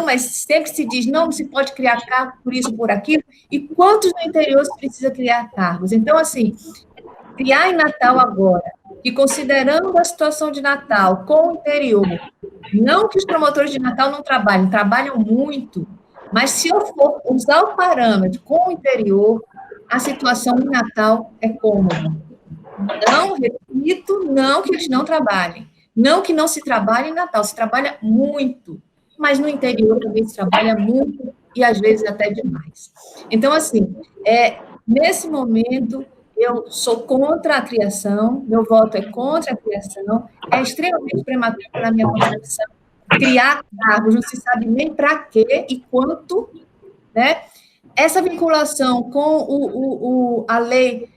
mas sempre se diz, não se pode criar cargo por isso, por aquilo, e quantos no interior se precisa criar cargos? Então, assim, criar em Natal agora, e considerando a situação de Natal com o interior, não que os promotores de Natal não trabalhem, trabalham muito, mas se eu for usar o parâmetro com o interior, a situação em Natal é cômoda. Não, repito, não que eles não trabalhem, não que não se trabalhe em Natal, se trabalha muito, mas no interior também se trabalha muito e às vezes até demais. Então, assim, nesse momento, eu sou contra a criação, meu voto é contra a criação, é extremamente prematuro na minha concepção. Criar cargos, não se sabe nem para quê e quanto, né? Essa vinculação com a lei,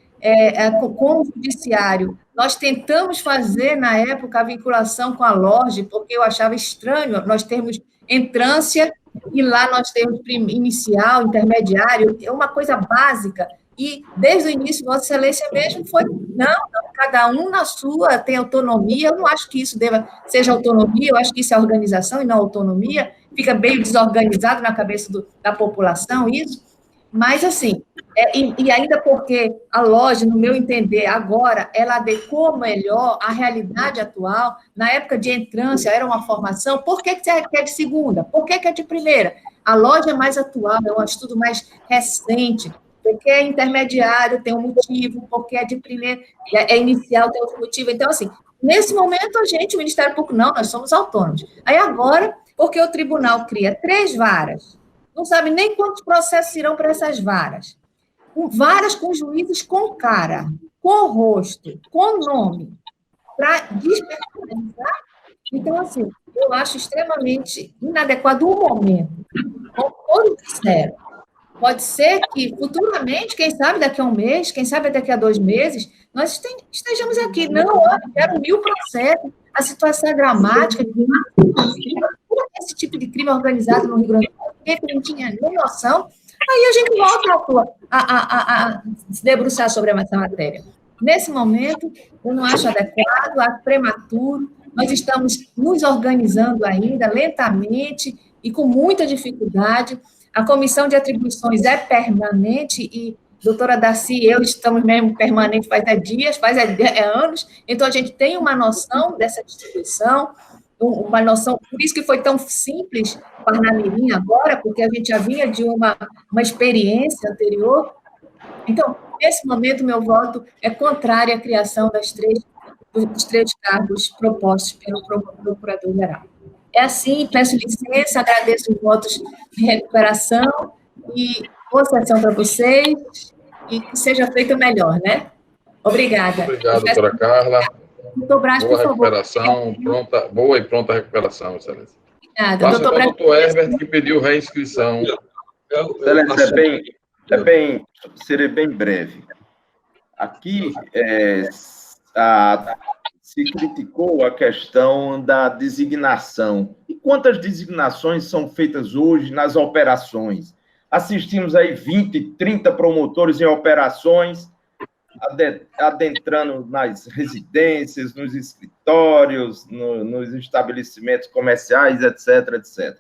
com o judiciário, nós tentamos fazer, na época, a vinculação com a LORJ, porque eu achava estranho nós termos entrância e lá nós temos inicial, intermediário, é uma coisa básica. E, desde o início, Vossa Excelência mesmo foi, não, cada um na sua, tem autonomia, eu não acho que isso seja autonomia, eu acho que isso é organização e não autonomia, fica bem desorganizado na cabeça da população, isso, mas, assim, e ainda porque a LORJ, no meu entender, agora, ela adequou melhor à realidade atual, na época de entrância, era uma formação, por que você quer de segunda? Por que é de primeira? A LORJ é mais atual, é um estudo mais recente, porque é intermediário, tem um motivo, porque é de primeiro, é inicial, tem outro motivo. Então, assim, nesse momento, o Ministério Público, não, nós somos autônomos. Aí, agora, porque o tribunal cria 3 varas, não sabe nem quantos processos irão para essas varas. Varas com juízes com cara, com rosto, com nome, para despersonalizar. Então, assim, eu acho extremamente inadequado o momento. Como todos disseram, pode ser que futuramente, quem sabe daqui a um mês, quem sabe daqui a 2 meses, nós estejamos aqui. Não, olha, quero 1000 processos, a situação é dramática, esse tipo de crime organizado no Rio Grande do Sul, porque não tinha nem noção, aí a gente volta a se debruçar sobre essa matéria. Nesse momento, eu não acho adequado, acho prematuro, nós estamos nos organizando ainda lentamente e com muita dificuldade. A comissão de atribuições é permanente e doutora Darcy e eu estamos mesmo permanentes faz dias, faz anos, então a gente tem uma noção dessa distribuição, uma noção, por isso que foi tão simples Parnamirim agora, porque a gente já vinha de uma experiência anterior. Então, nesse momento, meu voto é contrário à criação dos três cargos propostos pelo Procurador-Geral. É assim, peço licença, agradeço os votos de recuperação e boa sessão para vocês e que seja feito melhor, né? Obrigada. Obrigado, doutora Carla. Doutor Braz, por favor. Boa e pronta recuperação, excelência. Obrigada. Passo para o doutor Herbert, que pediu reinscrição. Excelência, serei bem breve. Aqui se criticou a questão da designação. E quantas designações são feitas hoje nas operações? Assistimos aí 20, 30 promotores em operações, adentrando nas residências, nos escritórios, nos estabelecimentos comerciais, etc., etc.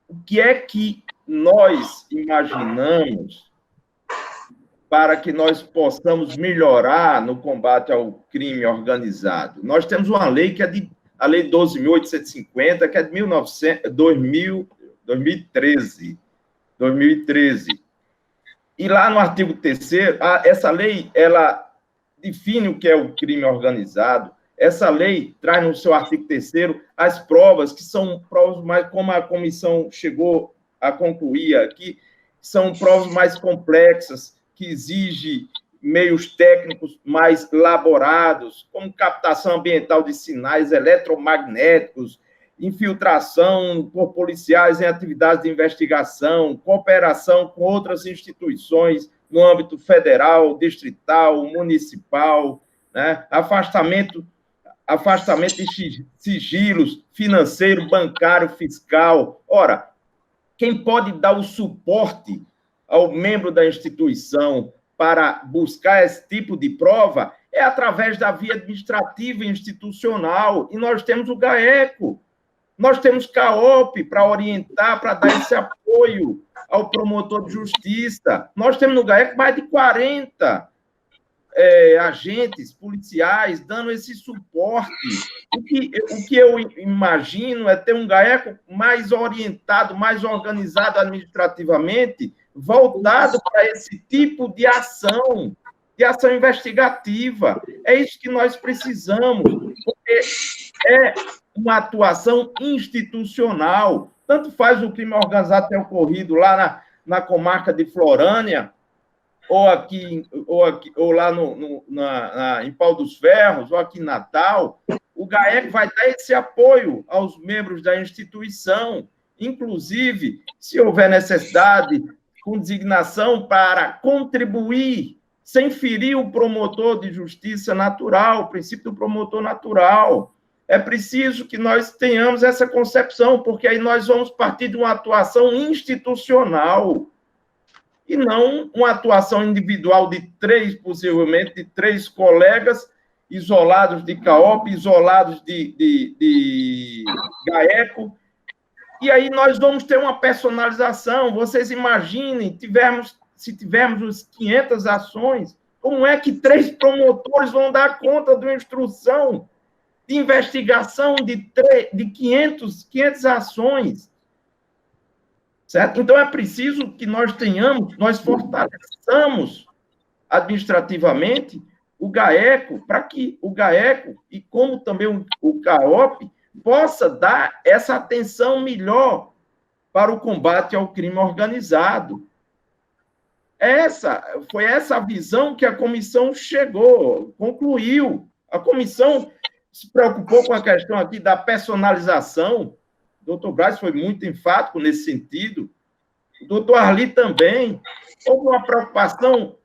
O que é que nós imaginamos para que nós possamos melhorar no combate ao crime organizado? Nós temos uma lei que é a Lei 12.850, que é de 2013. E lá no artigo 3º, essa lei, ela define o que é o crime organizado. Essa lei traz no seu artigo 3º as provas, que são provas mais, como a comissão chegou a concluir aqui, são provas mais complexas, que exigem meios técnicos mais elaborados, como captação ambiental de sinais eletromagnéticos, infiltração por policiais em atividades de investigação, cooperação com outras instituições no âmbito federal, distrital, municipal, né? afastamento de sigilos financeiro, bancário, fiscal. Ora, quem pode dar o suporte ao membro da instituição para buscar esse tipo de prova é através da via administrativa e institucional, e nós temos o GAECO, nós temos CAOP para orientar, para dar esse apoio ao promotor de justiça, nós temos no GAECO mais de 40 agentes policiais dando esse suporte. O que eu imagino é ter um GAECO mais orientado, mais organizado administrativamente, voltado para esse tipo de ação investigativa. É isso que nós precisamos, porque é uma atuação institucional. Tanto faz o crime organizado ter ocorrido lá na comarca de Florânia, ou lá em Pau dos Ferros, ou aqui em Natal. O GAECO vai dar esse apoio aos membros da instituição, inclusive, se houver necessidade, com designação para contribuir, sem ferir o promotor de justiça natural, o princípio do promotor natural. É preciso que nós tenhamos essa concepção, porque aí nós vamos partir de uma atuação institucional e não uma atuação individual possivelmente de três colegas isolados de CAOP, isolados de GAECO. E aí nós vamos ter uma personalização. Vocês imaginem, se tivermos os 500 ações, como é que 3 promotores vão dar conta de uma instrução de investigação de 500 ações? Certo? Então, é preciso que nós fortaleçamos administrativamente o GAECO, para que o GAECO, e como também o CAOP, possa dar essa atenção melhor para o combate ao crime organizado. Foi essa a visão que a comissão concluiu. A comissão se preocupou com a questão aqui da personalização. O doutor Braz foi muito enfático nesse sentido. O doutor Arli também. Houve uma preocupação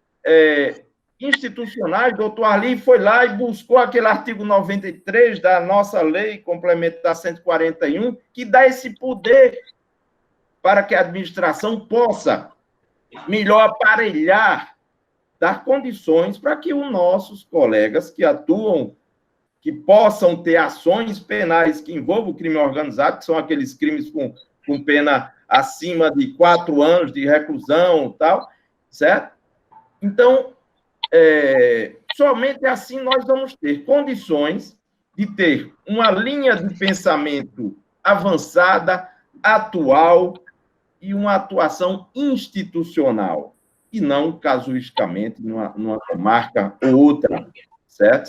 institucionais. O doutor Arli foi lá e buscou aquele artigo 93 da nossa lei complementar 141, que dá esse poder para que a administração possa melhor aparelhar, dar condições para que os nossos colegas que atuam, que possam ter ações penais que envolvam o crime organizado, que são aqueles crimes com com pena acima de 4 anos de reclusão, tal, certo? Então, somente assim nós vamos ter condições de ter uma linha de pensamento avançada, atual e uma atuação institucional, e não casuisticamente numa comarca ou outra, certo?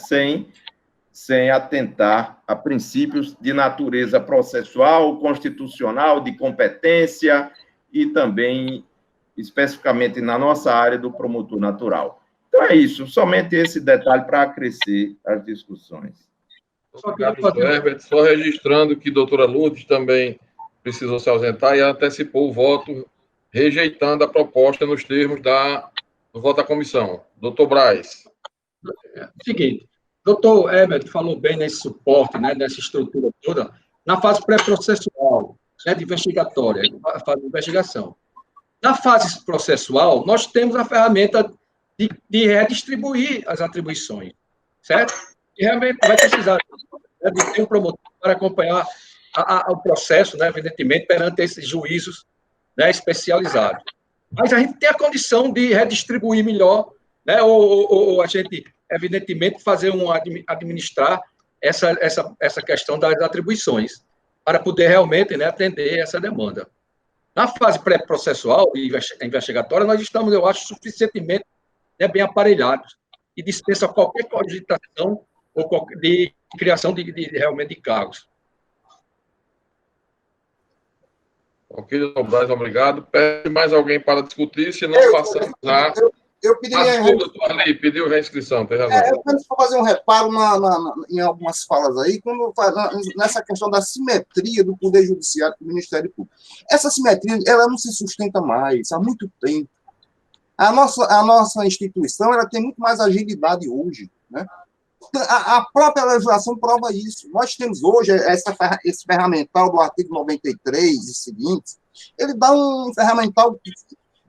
Sem atentar a princípios de natureza processual, constitucional, de competência e também, especificamente na nossa área, do promotor natural. Então é isso, somente esse detalhe para acrescer as discussões. Obrigado, doutor Herbert. Só registrando que a doutora Lourdes também precisou se ausentar e antecipou o voto, rejeitando a proposta nos termos do voto da comissão. Doutor Braz. Seguinte, doutor Herbert falou bem nesse suporte, né, nessa estrutura toda, na fase pré-processual, né, de investigatória, a fase de investigação. Na fase processual, nós temos a ferramenta de redistribuir as atribuições, certo? E realmente vai precisar, né, de ter um promotor para acompanhar o processo, né, evidentemente, perante esses juízos, né, especializados. Mas a gente tem a condição de redistribuir melhor, né, ou a gente, evidentemente, administrar essa questão das atribuições, para poder realmente, né, atender essa demanda. Na fase pré-processual e investigatória, nós estamos, eu acho, suficientemente, né, bem aparelhados e dispensa qualquer cogitação ou de criação realmente de cargos. Ok, doutor Braz, obrigado. Pede mais alguém para discutir, se não passamos a... Eu pediria... doutor Ali, pediu reinscrição, tem razão. Eu quero só fazer um reparo em algumas falas aí, nessa questão da simetria do Poder Judiciário e do Ministério Público. Essa simetria, ela não se sustenta mais há muito tempo. A nossa instituição, ela tem muito mais agilidade hoje, né? A própria legislação prova isso. Nós temos hoje esse ferramental do artigo 93 e seguintes, ele dá um ferramental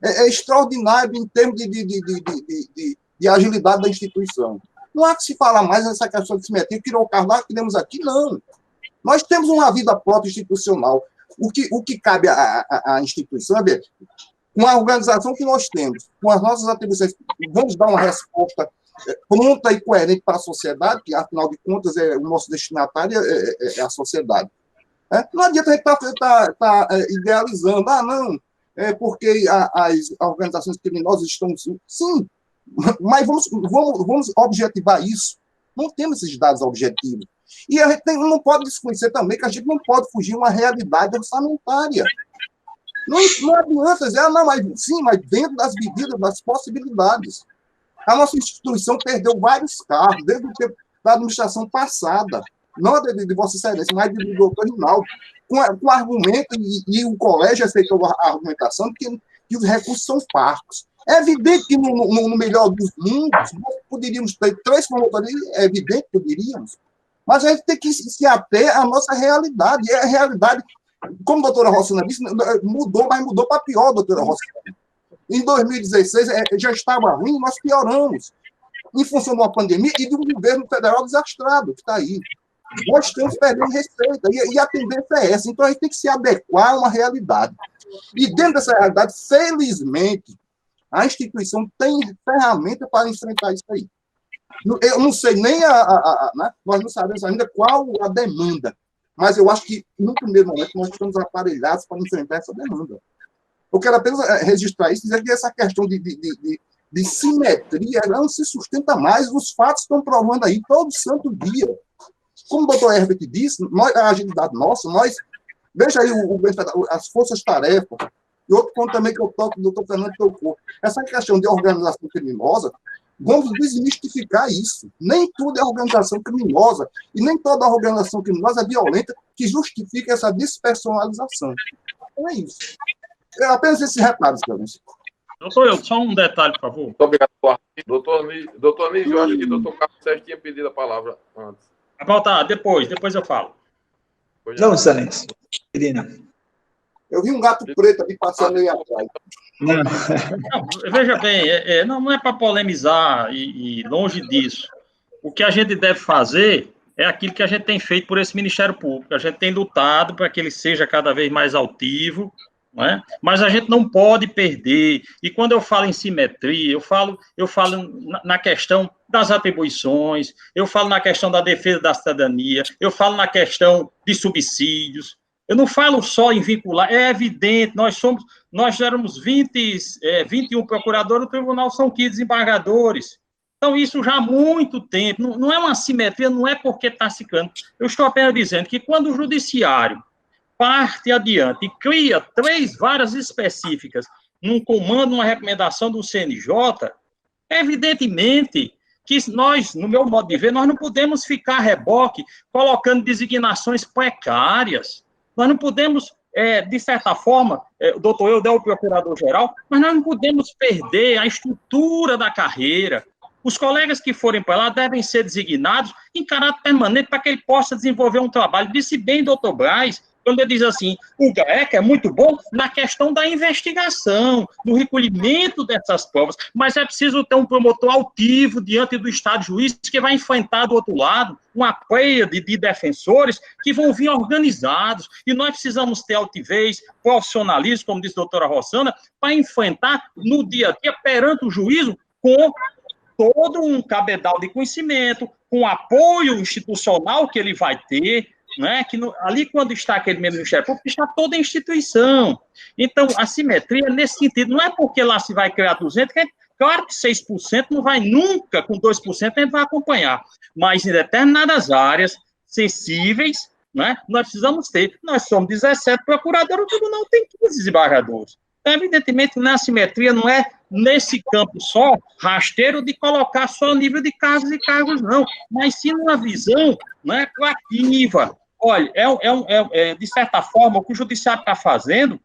extraordinário em termos de agilidade da instituição. Não há que se falar mais nessa questão de simetria, tirou o carro lá, tiramos aqui, não. Nós temos uma vida própria institucional. O que cabe à instituição é ver, com a organização que nós temos, com as nossas atribuições, vamos dar uma resposta pronta e coerente para a sociedade, que, afinal de contas, o nosso destinatário é a sociedade. Não adianta a gente estar idealizando, não, porque as organizações criminosas estão... Sim, mas vamos objetivar isso. Não temos esses dados objetivos. E a gente não pode desconhecer também que a gente não pode fugir de uma realidade orçamentária. Não adianta dizer, mas dentro das medidas, das possibilidades. A nossa instituição perdeu vários cargos, desde o tempo da administração passada, não de Vossa Excelência, mas do doutor Rinaldo, com argumento, e o colégio aceitou a argumentação que os recursos são parcos. É evidente que no melhor dos mundos, nós poderíamos ter 3 promotores, é evidente que poderíamos, mas a gente tem que se ater à nossa realidade, e a realidade, como a doutora Rossana disse, mudou, mas mudou para pior, doutora Rossana. Em 2016, já estava ruim, nós pioramos, em função de uma pandemia e de um governo federal desastrado, que está aí. Nós estamos perdendo receita, e a tendência é essa. Então, a gente tem que se adequar a uma realidade. E dentro dessa realidade, felizmente, a instituição tem ferramenta para enfrentar isso aí. Eu não sei nem né? Nós não sabemos ainda qual a demanda, mas eu acho que, no primeiro momento, nós estamos aparelhados para enfrentar essa demanda. Eu quero apenas registrar isso, dizer que essa questão de simetria ela não se sustenta mais, os fatos estão provando aí todo santo dia. Como o doutor Herbert disse, a agilidade nossa, veja aí as forças-tarefas, e outro ponto também que eu toco, o doutor Fernando tocou, essa questão de organização criminosa, vamos desmistificar isso. Nem tudo é organização criminosa, e nem toda organização criminosa é violenta, que justifica essa despersonalização. Então é isso. É apenas esse reparo, excelência. Doutor, só um detalhe, por favor. Muito obrigado, doutor Anísio, eu acho que o doutor Carlos Sérgio tinha pedido a palavra antes. Vai voltar, depois eu falo. Não, excelência. Irina. Eu vi um gato preto ali passando aí atrás. Não, veja bem, não é para polemizar e longe disso. O que a gente deve fazer é aquilo que a gente tem feito por esse Ministério Público. A gente tem lutado para que ele seja cada vez mais altivo, não é? Mas a gente não pode perder. E quando eu falo em simetria, eu falo na questão das atribuições, eu falo na questão da defesa da cidadania, eu falo na questão de subsídios. Eu não falo só em vincular, é evidente, nós éramos 21 procuradores, no tribunal são 15 desembargadores. Então, isso já há muito tempo, não é uma simetria, não é porque está se criando. Eu estou apenas dizendo que quando o judiciário parte adiante e cria 3 varas específicas num comando, uma recomendação do CNJ, evidentemente que nós, no meu modo de ver, nós não podemos ficar a reboque colocando designações precárias. Nós não podemos, de certa forma, o doutor Eudes é o procurador-geral, mas nós não podemos perder a estrutura da carreira. Os colegas que forem para lá devem ser designados em caráter permanente para que ele possa desenvolver um trabalho. Disse bem, doutor Braz, quando ele diz assim, o GREC é muito bom na questão da investigação, do recolhimento dessas provas, mas é preciso ter um promotor altivo diante do Estado juiz que vai enfrentar do outro lado uma pleia de defensores que vão vir organizados, e nós precisamos ter altivez, profissionalismo, como disse a doutora Rossana, para enfrentar no dia a dia perante o juízo com todo um cabedal de conhecimento, com apoio institucional que ele vai ter, né? Que ali, quando está aquele mesmo Ministério Público, está toda a instituição. Então, a simetria, nesse sentido, não é porque lá se vai criar 200, que claro que 6% não vai nunca, com 2% a gente vai acompanhar, mas em determinadas áreas sensíveis, né, nós precisamos ter. Nós somos 17 procuradores, o tribunal tem 15 desembargadores. Então, evidentemente, na simetria não é nesse campo só, rasteiro de colocar só nível de cargos e cargos, não, mas sim numa visão, né, proativa. Olha, de certa forma, o que o judiciário está fazendo,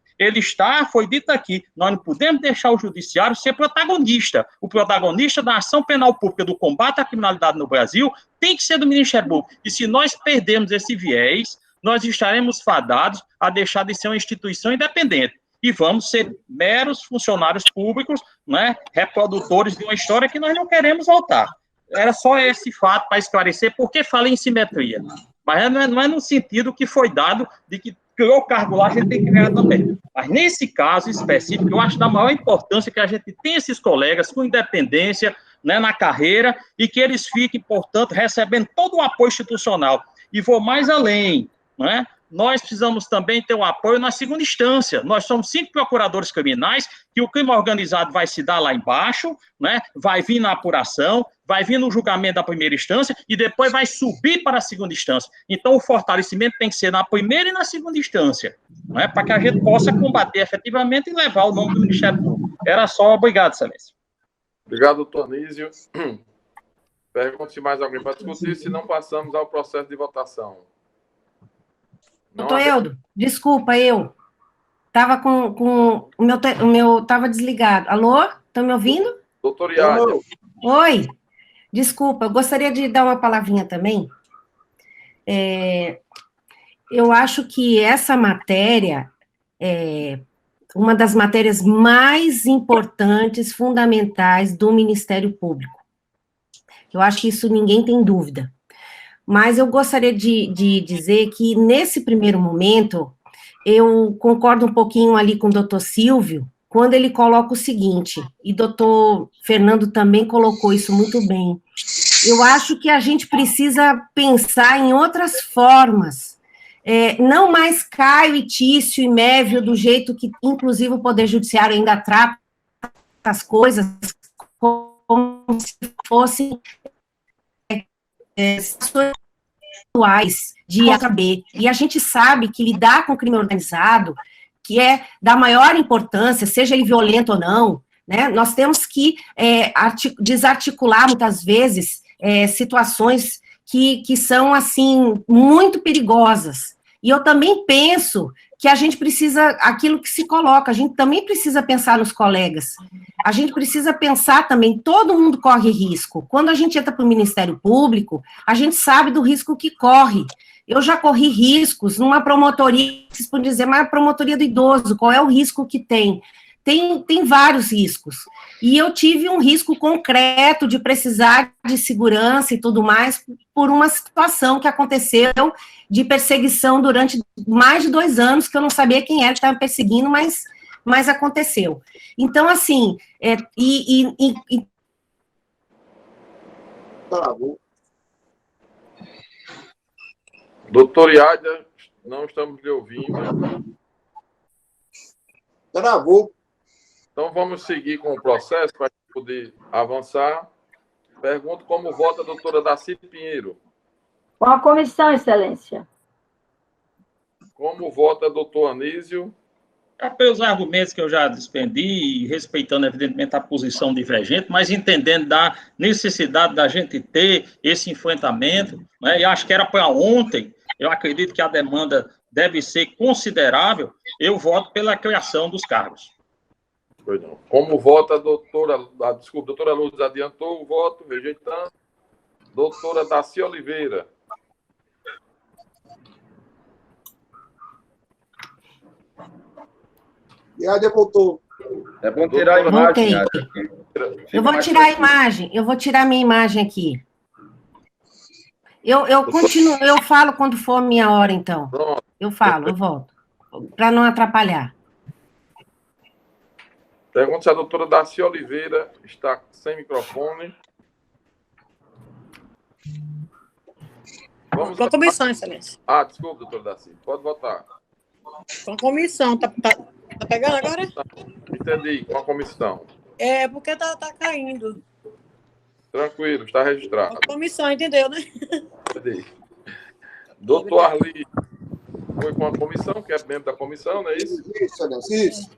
foi dito aqui, nós não podemos deixar o judiciário ser protagonista. O protagonista da ação penal pública do combate à criminalidade no Brasil tem que ser do Ministério Público. E se nós perdermos esse viés, nós estaremos fadados a deixar de ser uma instituição independente. E vamos ser meros funcionários públicos, né, reprodutores de uma história que nós não queremos voltar. Era só esse fato para esclarecer por que falei em simetria. Mas não é no sentido que foi dado de que criou o cargo lá, a gente tem que criar também. Mas nesse caso específico, eu acho da maior importância que a gente tenha esses colegas com independência, né, na carreira, e que eles fiquem, portanto, recebendo todo o apoio institucional. E vou mais além, né? Nós precisamos também ter um apoio na segunda instância. Nós somos 5 procuradores criminais, que o crime organizado vai se dar lá embaixo, né? Vai vir na apuração, vai vir no julgamento da primeira instância e depois vai subir para a segunda instância. Então, o fortalecimento tem que ser na primeira e na segunda instância, né? Para que a gente possa combater efetivamente e levar o nome do Ministério Público. Era só. Obrigado, Excelência. Obrigado, doutor Anísio. Pergunto se mais alguém para discutir, se não passamos ao processo de votação. Doutor Eudes, desculpa, eu estava com o meu estava desligado. Alô? Estão me ouvindo? Doutor Iádia. Oi, desculpa, eu gostaria de dar uma palavrinha também. Eu acho que essa matéria é uma das matérias mais importantes, fundamentais do Ministério Público. Eu acho que isso ninguém tem dúvida. Mas eu gostaria de dizer que, nesse primeiro momento, eu concordo um pouquinho ali com o doutor Silvio, quando ele coloca o seguinte, e o doutor Fernando também colocou isso muito bem. Eu acho que a gente precisa pensar em outras formas, não mais Caio e Tício e Mévio, do jeito que, inclusive, o Poder Judiciário ainda trata as coisas como se fossem atuais de AKB. E a gente sabe que lidar com o crime organizado, que é da maior importância, seja ele violento ou não, né, nós temos que desarticular, muitas vezes, situações que são, assim, muito perigosas. E eu também penso que a gente precisa, aquilo que se coloca, a gente também precisa pensar nos colegas. A gente precisa pensar também, todo mundo corre risco. Quando a gente entra para o Ministério Público, a gente sabe do risco que corre. Eu já corri riscos numa promotoria, vocês podem dizer, mas a promotoria do idoso, qual é o risco que tem? tem vários riscos. E eu tive um risco concreto de precisar de segurança e tudo mais por uma situação que aconteceu de perseguição durante mais de 2 anos, que eu não sabia quem era que estava perseguindo, mas aconteceu. Então, assim, Doutor Iada, não estamos lhe ouvindo. Travou. Então, vamos seguir com o processo para poder avançar. Pergunto como vota a doutora Daci Pinheiro. Com a comissão, Excelência. Como vota doutor Anísio? Pelos argumentos que eu já despendi, respeitando, evidentemente, a posição divergente, mas entendendo da necessidade da gente ter esse enfrentamento, né, e acho que era para ontem, eu acredito que a demanda deve ser considerável, eu voto pela criação dos cargos. Pois não. Como vota a doutora... Desculpa, doutora Lourdes adiantou o voto, rejeitando. Doutora Daci Oliveira. Iada voltou. É bom tirar a imagem. Eu vou tirar a imagem, eu vou tirar a minha imagem aqui. Eu continuo, eu falo quando for minha hora, então. Eu falo, eu volto. Para não atrapalhar. Pergunta se a doutora Daci Oliveira está sem microfone. Com a comissão, Excelência. Desculpa, doutora Daci. Pode votar. Com a comissão. Tá pegando agora? Entendi, com a comissão. É, porque tá caindo. Tranquilo, está registrado. Com a comissão, entendeu, né? Entendi. Doutor Arli foi com a comissão, que é membro da comissão, não é isso? Isso, Excelência, isso.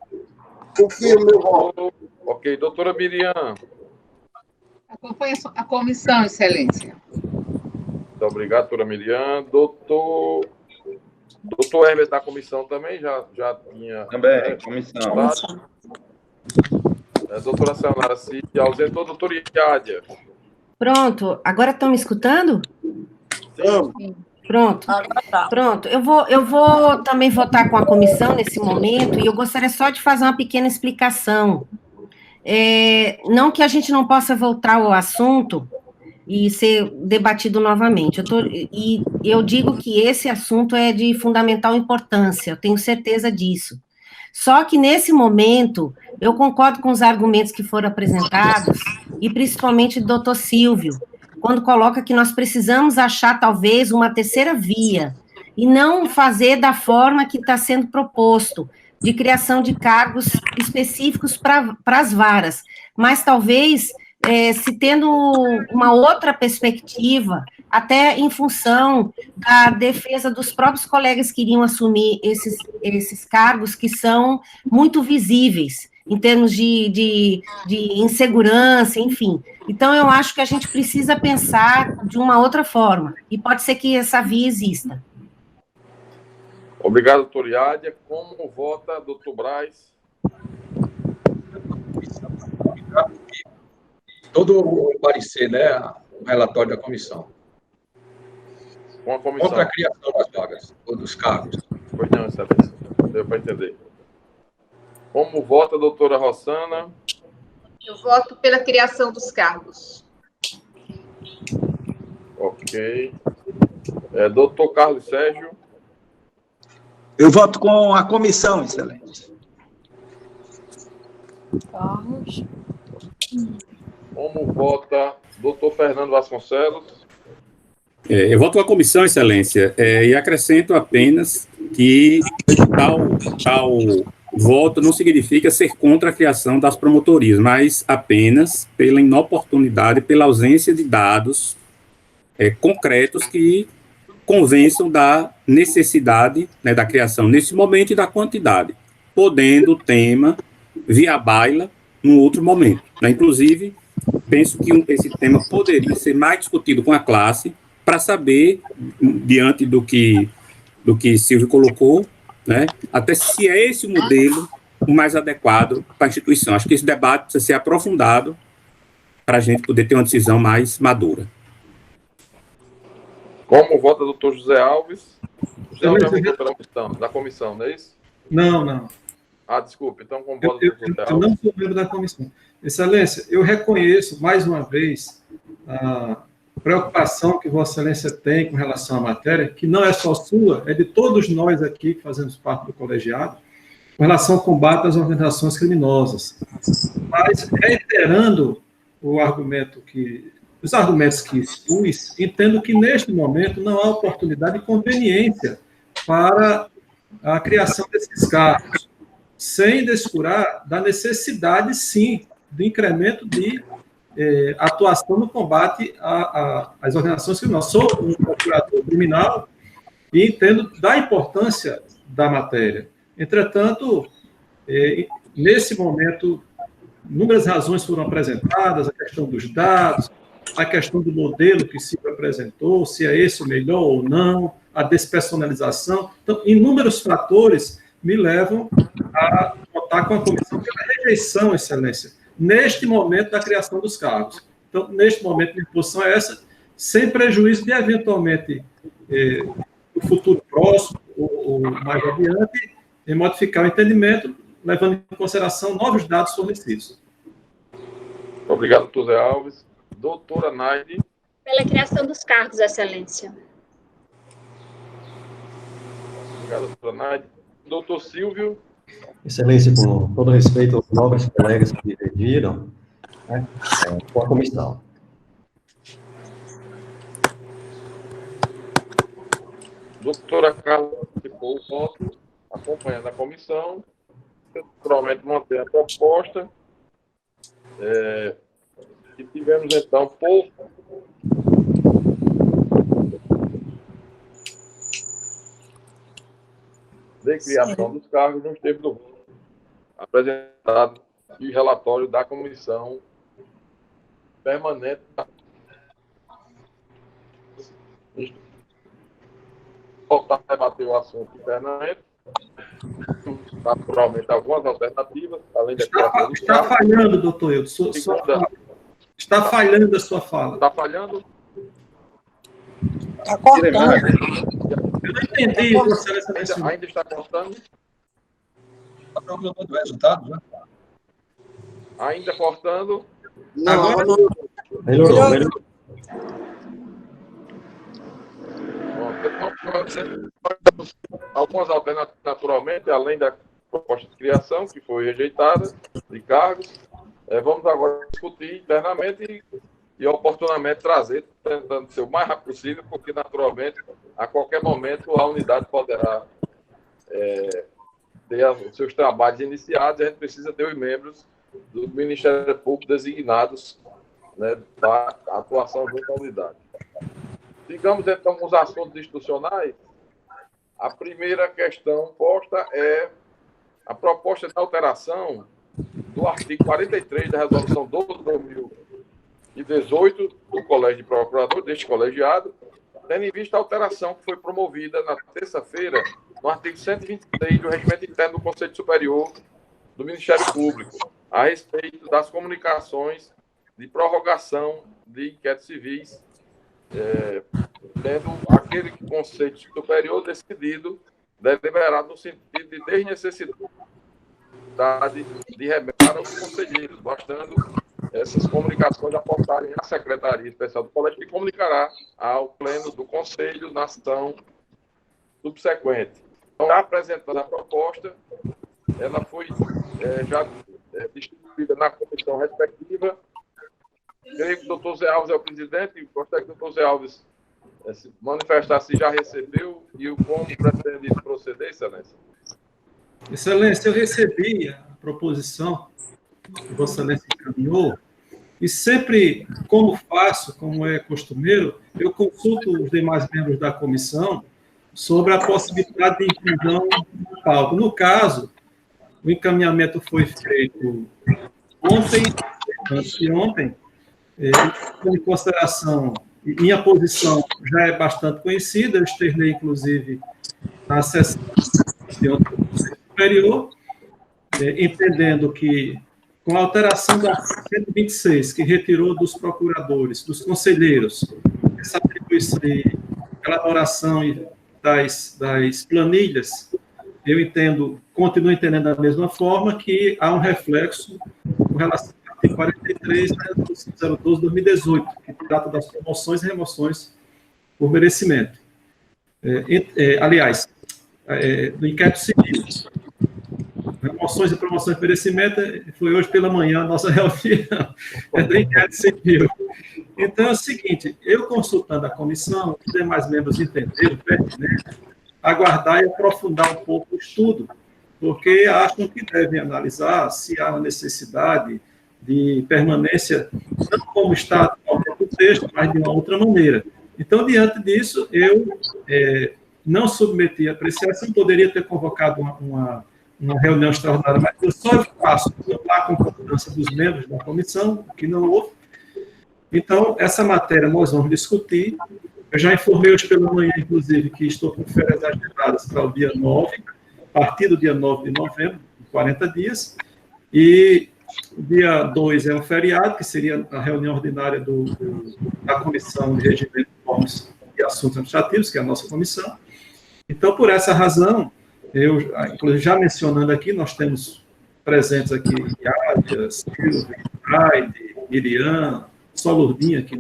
Confirmo meu voto. Ok, doutora Miriam. Acompanha a comissão, Excelência. Muito obrigado, doutora Miriam. Doutor Herbert da comissão também, já tinha... Também, comissão. Doutora Sayonara se ausentou. Doutora Iádia. Pronto, agora estão me escutando? Sim. Pronto, pronto. Eu vou também votar com a comissão nesse momento, e eu gostaria só de fazer uma pequena explicação. Não que a gente não possa voltar ao assunto e ser debatido novamente. Eu digo que esse assunto é de fundamental importância, eu tenho certeza disso. Só que, nesse momento, eu concordo com os argumentos que foram apresentados, e principalmente do doutor Silvio, quando coloca que nós precisamos achar, talvez, uma terceira via, e não fazer da forma que está sendo proposto, de criação de cargos específicos para as varas, mas talvez se tendo uma outra perspectiva, até em função da defesa dos próprios colegas que iriam assumir esses cargos, que são muito visíveis, em termos de insegurança, enfim. Então, eu acho que a gente precisa pensar de uma outra forma, e pode ser que essa via exista. Obrigado, doutor Iádia. Como vota, doutor Braz? Todo o parecer, né, o relatório da comissão. Com a comissão. Contra a criação das vagas, ou dos cargos. Pois não, Excelência. Deu para entender. Como vota a doutora Rossana? Eu voto pela criação dos cargos. Ok. Doutor Carlos Sérgio? Eu voto com a comissão, Excelência. Carlos. Como vota doutor Fernando Vasconcelos? Eu voto com a comissão, Excelência, e acrescento apenas que tal voto não significa ser contra a criação das promotorias, mas apenas pela inoportunidade, pela ausência de dados concretos que convençam da necessidade, né, da criação nesse momento e da quantidade, podendo o tema vir à baila num outro momento, né? Inclusive, penso que esse tema poderia ser mais discutido com a classe para saber, diante do que Silvio colocou, né, até se é esse o modelo o mais adequado para a instituição. Acho que esse debate precisa ser aprofundado para a gente poder ter uma decisão mais madura. Como vota o doutor José Alves? José Alves já votou pela comissão, da comissão, não é isso? Não. Desculpe, então com voto do doutor Eu não sou membro da comissão. Excelência, eu reconheço, mais uma vez, a preocupação que Vossa Excelência tem com relação à matéria, que não é só sua, é de todos nós aqui que fazemos parte do colegiado, com relação ao combate às organizações criminosas. Mas, reiterando os argumentos que expus, entendo que, neste momento, não há oportunidade e conveniência para a criação desses cargos, sem descurar da necessidade, sim, do incremento de atuação no combate às organizações criminosas. Sou um procurador criminal e entendo da importância da matéria. Entretanto, nesse momento, inúmeras razões foram apresentadas, a questão dos dados, a questão do modelo que se apresentou, se é esse o melhor ou não, a despersonalização. Então, inúmeros fatores me levam a votar com a comissão pela rejeição, Excelência, neste momento da criação dos cargos. Então, neste momento, minha posição é essa, sem prejuízo de, eventualmente, no futuro próximo ou mais adiante, modificar o entendimento, levando em consideração novos dados fornecidos. Obrigado, doutor Zé Alves. Doutora Naide. Pela criação dos cargos, Excelência. Obrigado, doutora Naide. Doutor Silvio. Excelência, com todo respeito aos nobres colegas que pediram, né, com a comissão. Doutora Carla participou o voto, acompanhando a comissão, naturalmente manter a proposta. E tivemos, então, de criação dos cargos, não esteve no voto apresentado e relatório da comissão permanente. Voltar a debater o assunto internamente, naturalmente, algumas alternativas, além da criação dos cargos. Está falhando, doutor Eudes. Está falhando a sua fala. Está falhando? Está cortando. Eu não entendi. Ainda está cortando? Está procurando resultados, né? Ainda cortando? Não, agora melhorou. Algumas alternativas, naturalmente, além da proposta de criação, que foi rejeitada, de cargos. Vamos agora discutir internamente e oportunamente trazer, tentando ser o mais rápido possível, porque, naturalmente, a qualquer momento a unidade poderá ter os seus trabalhos iniciados e a gente precisa ter os membros do Ministério Público designados, né, da atuação junto à unidade. Digamos, então, com os assuntos institucionais, a primeira questão posta é a proposta de alteração do artigo 43 da Resolução 12/2018 do Colégio de Procuradores, deste colegiado, tendo em vista a alteração que foi promovida na terça-feira no artigo 126 do Regimento Interno do Conselho Superior do Ministério Público, a respeito das comunicações de prorrogação de inquéritos civis, tendo aquele Conselho Superior decidido, deliberado no sentido de desnecessidade de remeter aos conselheiros, bastando essas comunicações apontarem à Secretaria Especial do Colégio, que comunicará ao Pleno do Conselho na ação subsequente. Então, apresentando a proposta, ela foi já distribuída na comissão respectiva. Creio que o doutor Zé Alves é o presidente, e gostaria que o doutor Zé Alves se manifestar se já recebeu e como pretende proceder, Excelência. Excelência, eu recebi a proposição que Vossa Excelência encaminhou, e sempre, como faço, como é costumeiro, eu consulto os demais membros da comissão sobre a possibilidade de inclusão no pauta. No caso, o encaminhamento foi feito ontem, em consideração, minha posição já é bastante conhecida, eu externei, inclusive, na sessão do Conselho Superior, entendendo que, com a alteração da 126, que retirou dos procuradores, dos conselheiros, essa atribuição de elaboração das planilhas, eu entendo continuo entendendo da mesma forma que há um reflexo com relação ao artigo 43 da Resolução 012/2018, que trata das promoções e remoções por merecimento. Aliás, do inquérito civil. Remoções e promoções de merecimento foi hoje pela manhã a nossa reunião do inquérito civil. Então, é o seguinte, eu consultando a comissão, os demais membros entenderam pertinente, aguardar e aprofundar um pouco o estudo, porque acham que devem analisar se há uma necessidade de permanência, não como está no texto, mas de uma outra maneira. Então, diante disso, eu não submeti a apreciação, poderia ter convocado uma reunião extraordinária, mas eu só faço a concordância dos membros da comissão, que não houve. Então, essa matéria nós vamos discutir. Eu já informei hoje pela manhã, inclusive, que estou com férias agendadas para o dia 9, a partir do dia 9 de novembro, 40 dias, e o dia 2 é um feriado, que seria a reunião ordinária da Comissão de Regimento, Normas e Assuntos Administrativos, que é a nossa comissão. Então, por essa razão, eu, inclusive, já mencionando aqui, nós temos presentes aqui Yádia, Silvia, Raide, Miriam, só Lourdinha, que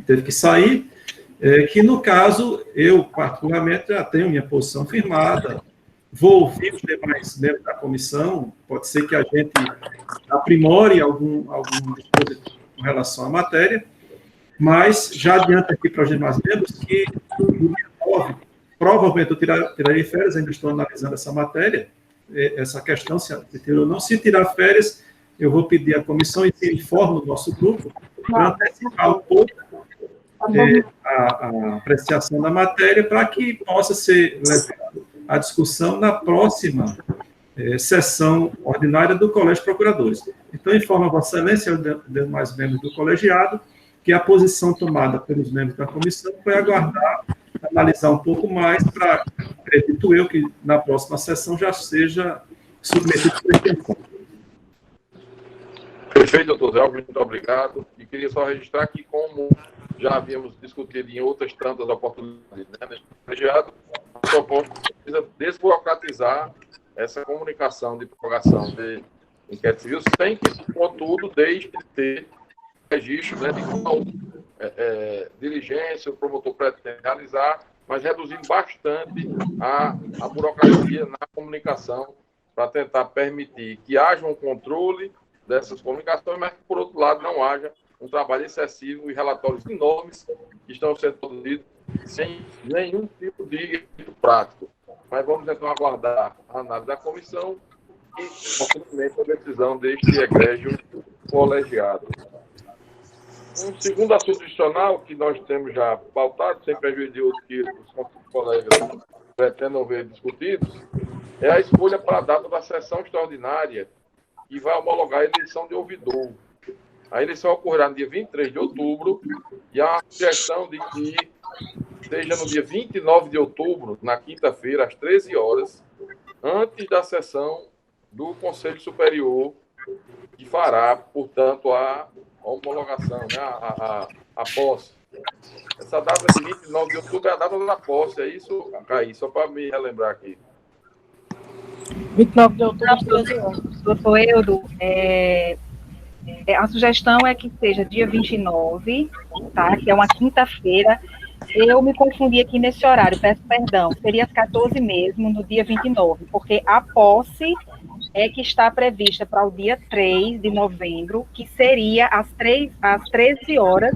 teve que sair, que, no caso, eu, particularmente, já tenho minha posição firmada, vou ouvir os demais membros da comissão, pode ser que a gente aprimore algum dispositivo com relação à matéria, mas já adianto aqui para os demais membros que no dia 9, provavelmente eu tirarei férias, ainda estou analisando essa matéria, essa questão, se tirar ou não. Se tirar férias, eu vou pedir à comissão e informo o nosso grupo para antecipar um pouco a apreciação da matéria para que possa ser levado à discussão na próxima sessão ordinária do Colégio de Procuradores. Então, informo a Vossa Excelência e os demais membros do colegiado que a posição tomada pelos membros da comissão foi aguardar, analisar um pouco mais para, acredito eu, que na próxima sessão já seja submetido para extensão. Perfeito, doutor Zé, muito obrigado. E queria só registrar que, como já havíamos discutido em outras tantas oportunidades, né, neste colegiado, a proposta precisa desburocratizar essa comunicação de propagação de inquérito civil, sem que, contudo, deixe de ter registro, né, de qual diligência o promotor pretende realizar, mas reduzindo bastante a burocracia na comunicação para tentar permitir que haja um controle dessas comunicações, mas que, por outro lado, não haja um trabalho excessivo e relatórios enormes que estão sendo produzidos sem nenhum tipo de prático. Mas vamos, então, aguardar a análise da comissão e, posteriormente, a decisão deste egrégio colegiado. Um segundo assunto adicional que nós temos já pautado, sem prejuízo de outro que os colegas pretendam ver discutidos, é a escolha para a data da sessão extraordinária que vai homologar a eleição de ouvidor. A eleição ocorrerá no dia 23 de outubro e há uma sugestão de que seja no dia 29 de outubro, na quinta-feira, às 13 horas, antes da sessão do Conselho Superior, que fará, portanto, a homologação, né, a posse. Essa data de 29 de outubro é a data da posse, é isso, Caí? Só para me relembrar aqui. 29 de outubro, doutor Eudo, a sugestão é que seja dia 29, tá? Que é uma quinta-feira. Eu me confundi aqui nesse horário, peço perdão. Seria às 14 mesmo, no dia 29, porque a posse é que está prevista para o dia 3 de novembro, que seria às 13 horas,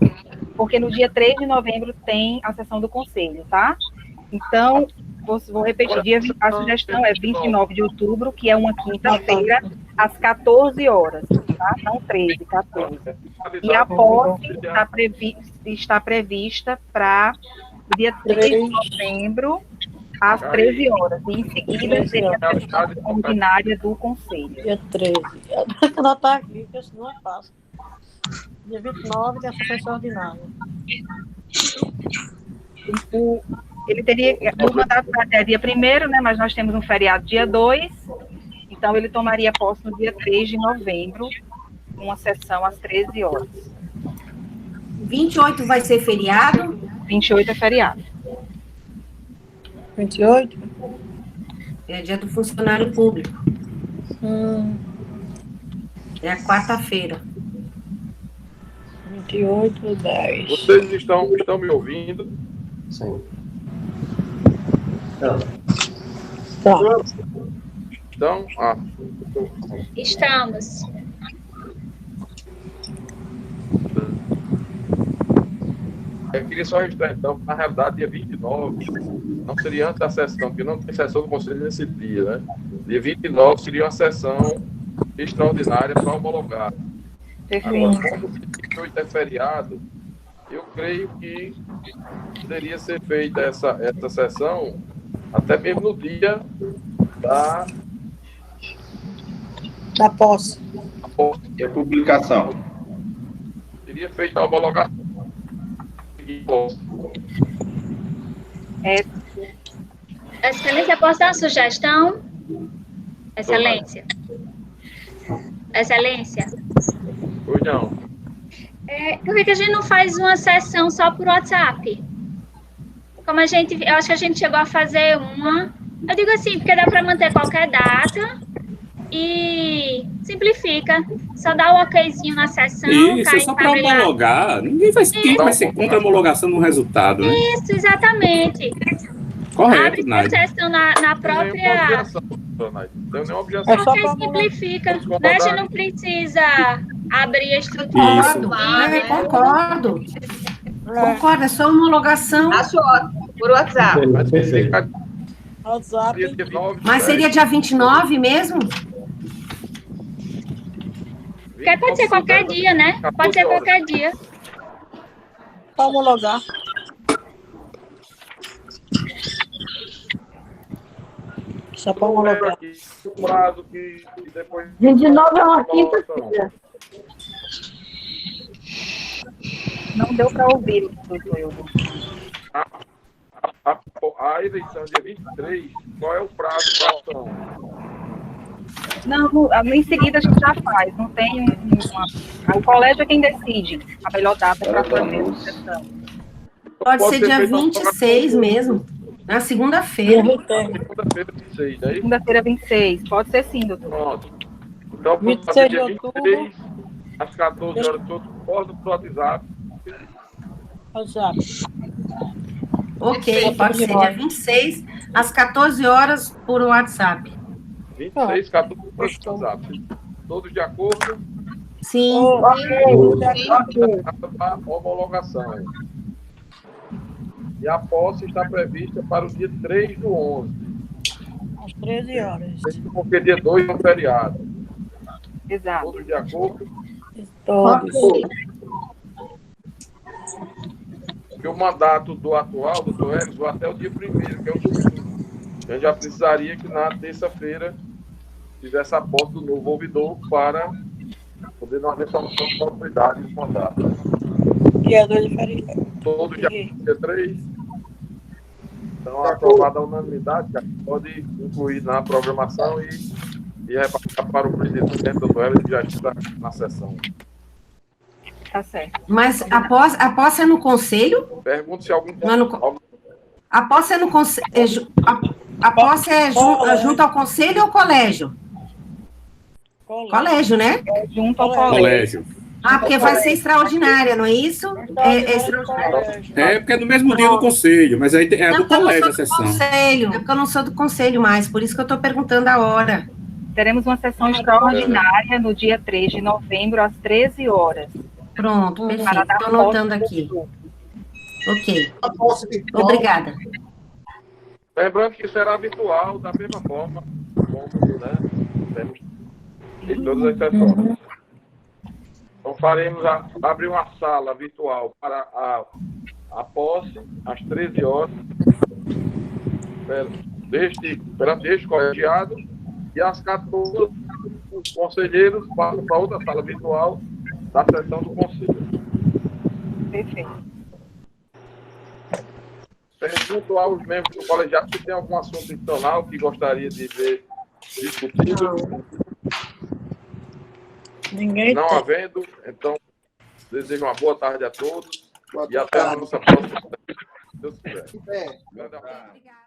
porque no dia 3 de novembro tem a sessão do Conselho, tá? Então, vou repetir, a sugestão é 29 de outubro, que é uma quinta-feira, às 14 horas, tá? Não 13, 14. E a posse está prevista para o dia 3 de novembro, às 13 horas. E em seguida, seria a sessão ordinária do Conselho. Dia 13. Ela está aqui, porque isso não é fácil. Dia 29, que é a sessão ordinária. Ele teria o mandato até dia 1º, né, mas nós temos um feriado dia 2, então ele tomaria posse no dia 3 de novembro, uma sessão às 13 horas. 28 vai ser feriado? 28 é feriado. 28? É dia do funcionário público. É a quarta-feira. 28/10. Vocês estão me ouvindo? Sim. Tá. Então, Estamos. eu queria só registrar, então, na realidade, dia 29, não seria antes da sessão, porque não tem sessão do Conselho nesse dia, né? Dia 29 seria uma sessão extraordinária para homologar. Agora, como o 28 é feriado, eu creio que poderia ser feita essa sessão até mesmo no dia da posse. E a publicação. Seria feita a homologação. Excelência, posso dar uma sugestão? Excelência. Excelência. Pois não. Por que a gente não faz uma sessão só por WhatsApp? Como eu acho que a gente chegou a fazer uma. Eu digo assim, porque dá para manter qualquer data e simplifica. Só dá o okzinho na sessão. Isso, é só para homologar. Quem vai ser contra a homologação no resultado, né? Isso, exatamente. Correto, Abre a Nádia. sessão na própria. Não tem nenhuma objeção. Porque simplifica, né? A gente não precisa abrir a estrutura. Concordo. Concordo, é só homologação. Acho ótimo, por WhatsApp. WhatsApp. Mas seria dia 29 mesmo? Porque pode ser qualquer dia, né? Pode ser qualquer dia. Para homologar. Só para homologar. O prazo que depois... 29 é uma quinta-feira. Não deu para ouvir, doutor. A eleição dia 23, qual é o prazo para a ação? Não, em seguida a gente já faz. Não tem o colégio é quem decide a melhor data para fazer a sessão. Pode ser dia 26 mesmo. Na segunda-feira. Segunda-feira, 26, é isso? Segunda-feira, 26. Pode ser sim, doutor. Pronto. Então, 26 dia de outubro. 23, às 14 horas, todos postos pro WhatsApp. WhatsApp. Ok, pode ser dia 26, às 14 horas, por WhatsApp. 26, 14 horas pro WhatsApp. Todos de acordo? Sim. Para homologação. E a posse está prevista para o dia 3/11. Às 13 horas. Porque dia 2 é um feriado. Exato. Todos de acordo? Todos. Porque o mandato do atual, doutor Hélio, vai até o dia 1º, que é o domingo. A gente já precisaria que na terça-feira fizesse a posse do novo ouvidor para poder nós resolução da autoridade do mandato. Dia 2 de feriado. Todos dia 3. Então, aprovada a unanimidade, que pode incluir na programação e repassar para o presidente, doutor Hélio, que já está na sessão. Tá certo. Mas a posse é no conselho? Pergunto se algum... A posse é no conselho. A posse é junto ao conselho ou colégio? Colégio, né? Junto ao Colégio. Ah, porque vai ser extraordinária, não é isso? É extraordinária. É, porque é no mesmo dia do conselho, mas aí é do colégio a sessão. Conselho, é porque eu não sou do conselho mais, por isso que eu estou perguntando a hora. Teremos uma sessão extraordinária no dia 3 de novembro, às 13 horas. Pronto, perfeito. Estou anotando aqui. Ok. Obrigada. Lembrando que será virtual, da mesma forma, como, né, temos em todas as sessões. Então, faremos abrir uma sala virtual para a posse, às 13 horas, perante este colegiado, e às 14, os conselheiros passam para outra sala virtual da sessão do conselho. Perfeito. Pergunto aos membros do colegiado se tem algum assunto adicional que gostaria de ver discutido. Ninguém não tem. havendo, então, desejo uma boa tarde a todos e até a nossa próxima. Se Deus quiser. É. Grande abraço. Obrigada.